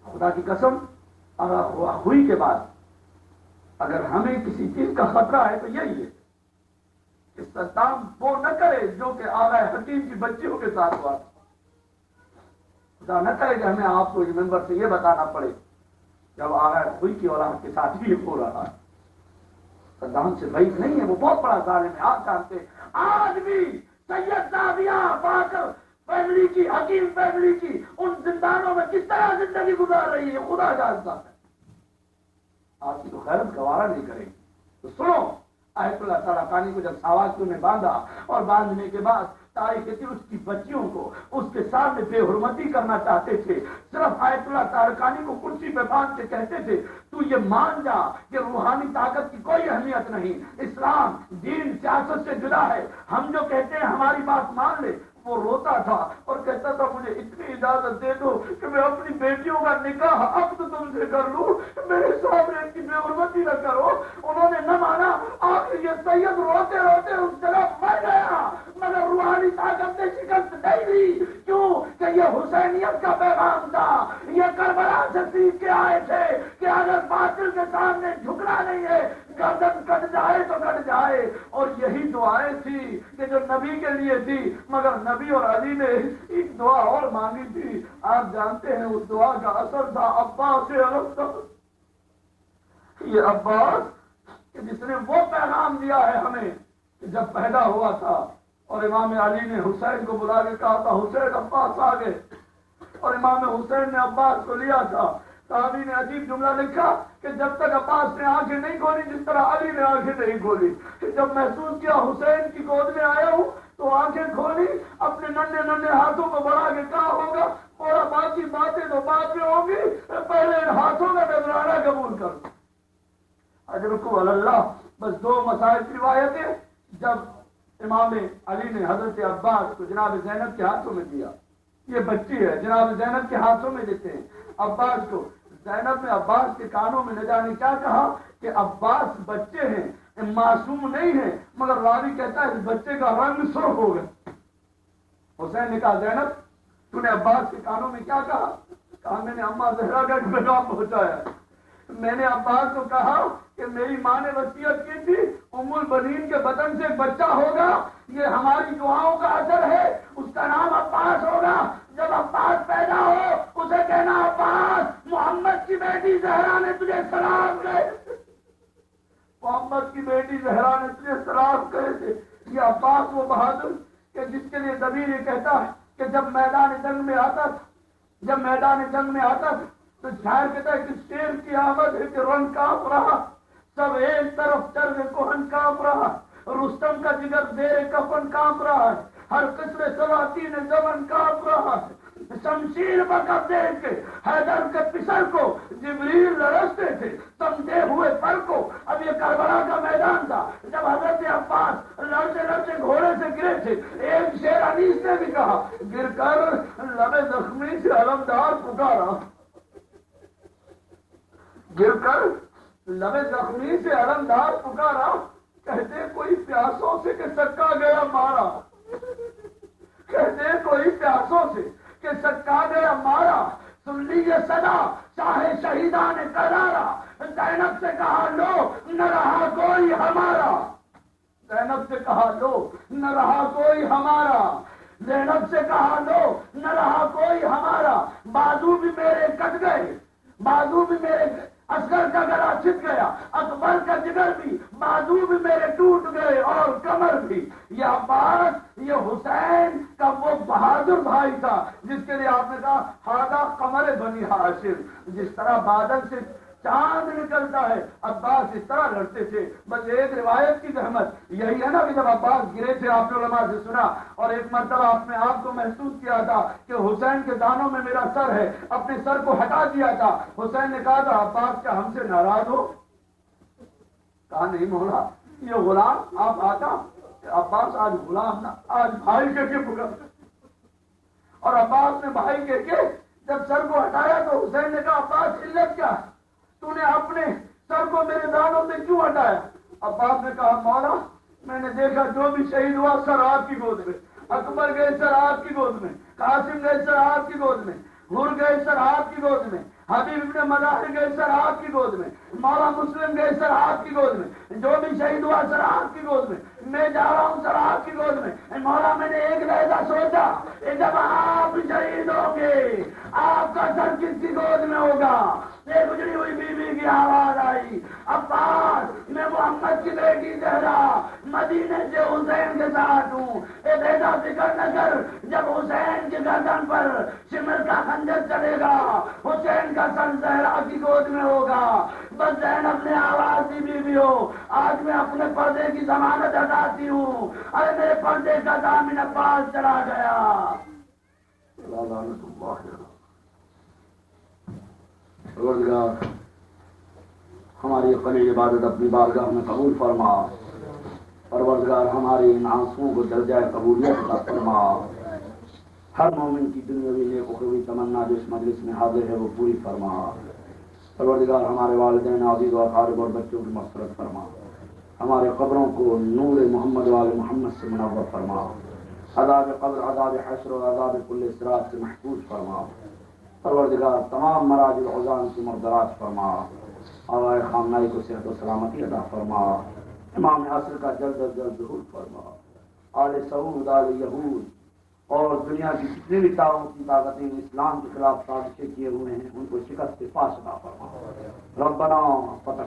خدا کی قسم، ہوئی کے بعد اگر ہمیں کسی چیز کا خطرہ ہے تو یہی ہے کہ صدام وہ نہ کرے جو کہ آغا حکیم کی بچیوں کے ساتھ ہوا تھا۔ خدا نہ کرے کہ ہمیں آپ کو اس ممبر سے یہ بتانا پڑے جب آغا ہوئی کی اولاد کے ساتھ بھی ہو رہا ہے۔ صدام سے بعید نہیں ہے، وہ بہت بڑا ظالم ہے، آپ جانتے ہیں۔ آج بھی سید زاویہ باقر فیملی کی، حکیم فیملی کی ان زندانوں میں کس طرح زندگی گزار رہی ہے خدا جانتا ہے۔ آپ کی تو خیرت گوارا نہیں کرے گی۔ تو سنو، آیت اللہ تعالیٰ خانی کو جب ساواتیوں نے باندھا اور باندھنے کے بعد تاریخ اس کی بچیوں کو اس کے سامنے بے حرمتی کرنا چاہتے تھے، صرف آیت اللہ تعالیٰ خانی کو کرسی پہ باندھ کے کہتے تھے تو یہ مان جا کہ روحانی طاقت کی کوئی اہمیت نہیں، اسلام دین سیاست سے جدا ہے، ہم جو کہتے ہیں ہماری بات مان لے۔ وہ روتا تھا اور کہتا تھا مجھے اتنی اجازت دے دو کہ میں اپنی بیٹیوں کا نکاح اب تو تم سے کر لوں، میرے سامنے ان کی بے حرمتی نہ کرو۔ انہوں نے نہ مانا، آخر یہ سید روتے روتے اس جگہ مر گیا، مگر روحانی طاقت نے شکست نہیں دی۔ کیوں کہ یہ حسینیت کا پیغام تھا، یہ کربلا سے سیکھ کے آئے تھے کہ اگر باطل کے سامنے جھکنا نہیں ہے، گردن کٹ جائے تو کٹ جائے۔ اور یہی دعائیں تھی کہ جو نبی کے لیے تھی، مگر نبی اور علی نے ایک دعا اور مانگی تھی۔ آپ جانتے ہیں اس دعا کا اثر تھا عباس یہ عباس کہ جس نے وہ پیغام دیا ہے ہمیں کہ جب پیدا ہوا تھا اور امام علی نے حسین کو بلا کے کہا تھا حسین عباس آ گئے، اور امام حسین نے عباس کو لیا تھا۔ صحابی نے عجیب جملہ لکھا کہ جب تک عباس نے آنکھیں نہیں کھولی جس طرح علی نے آنکھیں نہیں کھولی، جب محسوس کیا حسین کی گود میں آیا ہوں تو آنکھیں کھولی، اپنے ننھے ننھے ہاتھوں کو بڑھا کے کہا ہوگا اور باقی باتیں تو بعد میں ہوں گی، پہلے ان ہاتھوں کا نذرانہ قبول کر۔ اجرکم اللہ۔ بس دو مسائل کی روایتیں، جب امام علی نے حضرت عباس کو جناب زینب کے ہاتھوں میں دیا، یہ بچی ہے جناب زینب کے ہاتھوں میں دیتے ہیں عباس کو، زینب نے عباس کے کانوں میں نہ جانے کیا کہا کہ عباس بچے ہیں، معصوم نہیں ہے، مگر راوی کہتا ہے اس بچے کا رنگ سرخ ہو گیا۔ حسین نے کہا زینب تو نے عباس کے کانوں میں کیا کہا؟ کہا میں نے اما زہرا کا پیغام پہنچایا۔ میں نے عباس کو کہا کہ میری ماں نے وصیت کی تھی ام البنین کے بدن سے ایک بچہ ہوگا، یہ ہماری دعاؤں کا اثر ہے، اس کا نام عباس ہوگا۔ جب عباس پیدا ہو اسے کہنا عباس محمد کی بیٹی زہرا نے تجھے سلام کہے، محمد کی بیٹی زہرا نے تجھے سلام کہے تھے۔ یہ عباس وہ بہادر کہ جس کے لیے ضمیر یہ کہتا ہے کہ جب میدان جنگ میں آتا تھا تو شاعر کہتا ہے کہ شیر کی آمد ہے کہ رنگ کانپ رہا، سب ایک طرف چرغ کوہن کانپ رہا، رستم کا جگر زیر کفن کانپ رہا ہے، ہر قسم سلاطین زمن کانپ رہا ہے۔ شمشیر پر قبضے کے حیدر کے پسر کو جبریل لرزتے تھے سمجھے ہوئے پر کو۔ اب یہ کربلا کا میدان تھا جب حضرت عباس لڑتے گھوڑے سے گرے تھے۔ ایک شیر انیس نے بھی کہا گر کر لب زخمی سے علمدار پکارا، گر کر لب زخمی سے علمدار پکارا، کہتے کوئی پیاسوں سے کہ سکا گیا مارا، کہتے کوئی پیاسوں سے کہ سکا گیا مارا، سن لیجیے صدا شاہ شہیدان کرارا، زینب سے کہا لو نہ رہا کوئی ہمارا، زینب سے کہا لو نہ رہا کوئی ہمارا، زینب سے کہا لو نہ رہا کوئی ہمارا، بازو بھی میرے کٹ گئے، بازو بھی میرے، اصغر کا گلا چھپ گیا، اکبر کا جگر بھی، بازو بھی میرے ٹوٹ گئے اور کمر بھی۔ یہ عباس یہ حسین کا وہ بہادر بھائی تھا جس کے لیے آپ نے کہا ہادہ قمر بنی ہاشم، جس طرح بادل سے چاند نکلتا ہے عباس اس طرح لڑتے تھے۔ بس ایک روایت کی زحمت یہی ہے نا کہ جب عباس گرے تھے آپ نے علماء سے سنا اور ایک مرتبہ آپ نے آپ کو محسوس کیا تھا کہ حسین کے دانوں میں میرا سر ہے، اپنے سر کو ہٹا دیا تھا۔ حسین نے کہا تھا عباس کیا ہم سے ناراض ہو؟ کہا نہیں مولا یہ غلام آپ آتا، عباس آج غلام نہ آج بھائی کہہ کے پکڑ، اور عباس نے بھائی کہہ کے جب سر کو ہٹایا تو حسین نے کہا عباس علت کیا ہے؟ تو نے اپنے سر کو میرے دانوں سے کیوں ہٹایا؟ عباس نے کہا مولا میں نے دیکھا جو بھی شہید ہوا سر آپ کی گود میں، اکبر گئے سر آپ کی گود میں، قاسم گئے سر آپ کی گود میں، حر گئے سر آپ کی گود میں، حبیب ابن مظاہر گئے سر آپ کی گود میں، مولا مسلم گئے سر آپ کی گود میں، جو بھی شہید ہوا سر آپ کی گود میں، میں جا رہا ہوں سر آپ کی گود میں۔ مولا میں نے ایک لہجہ سوچا کہ جب آپ شہید ہوں گے آپ کا سر کس کی گود میں ہوگا؟ ایک گزری ہوئی بیوی کی آواز آئی عباس میں محمد کی بیٹی زہرا مدینے سے حسین کے ساتھ ہوں، اے بیٹا فکر نہ کر، جب حسین کی گردن پر شمر کا خنجر چلے گا حسین کا سر زہرا کی گود میں ہوگا۔ بس زینب نے آواز دی بیوی ہو آج میں اپنے پردے کی ضمانت اٹھاتی ہوں، ارے میرے پردے کا دامن عباس چلا گیا۔ روزگار ہماری قلیل عبادت اپنی بارگاہ میں قبول فرما، پروردگار ہماری ان آنسوؤں کو درجہ قبولیت عطا فرما، ہر مومن کی دنیاوی نیک اخروی تمنا جو اس مجلس میں حاضر ہے وہ پوری فرما، پروردگار ہمارے والدین عزیز و اقارب اور بچوں کی مغفرت فرما، ہمارے قبروں کو نور محمد وال محمد سے منور فرما، عذاب قبر عذاب حشر اور عذاب کل صراط سے محفوظ فرما، پروردگار تمام مراج العظام کی مردراج فرما، آبائے خامنائی کو صحت و سلامتی عطا فرما، امام عصر کا جلد از جلد ظہور فرما، آل سعود آل یہود اور دنیا کی جتنی بھی کی طاقتیں اسلام کے خلاف سازشیں کیے ہوئے ہیں ان کو شکست پاس عطا فرما۔ ربنا فتح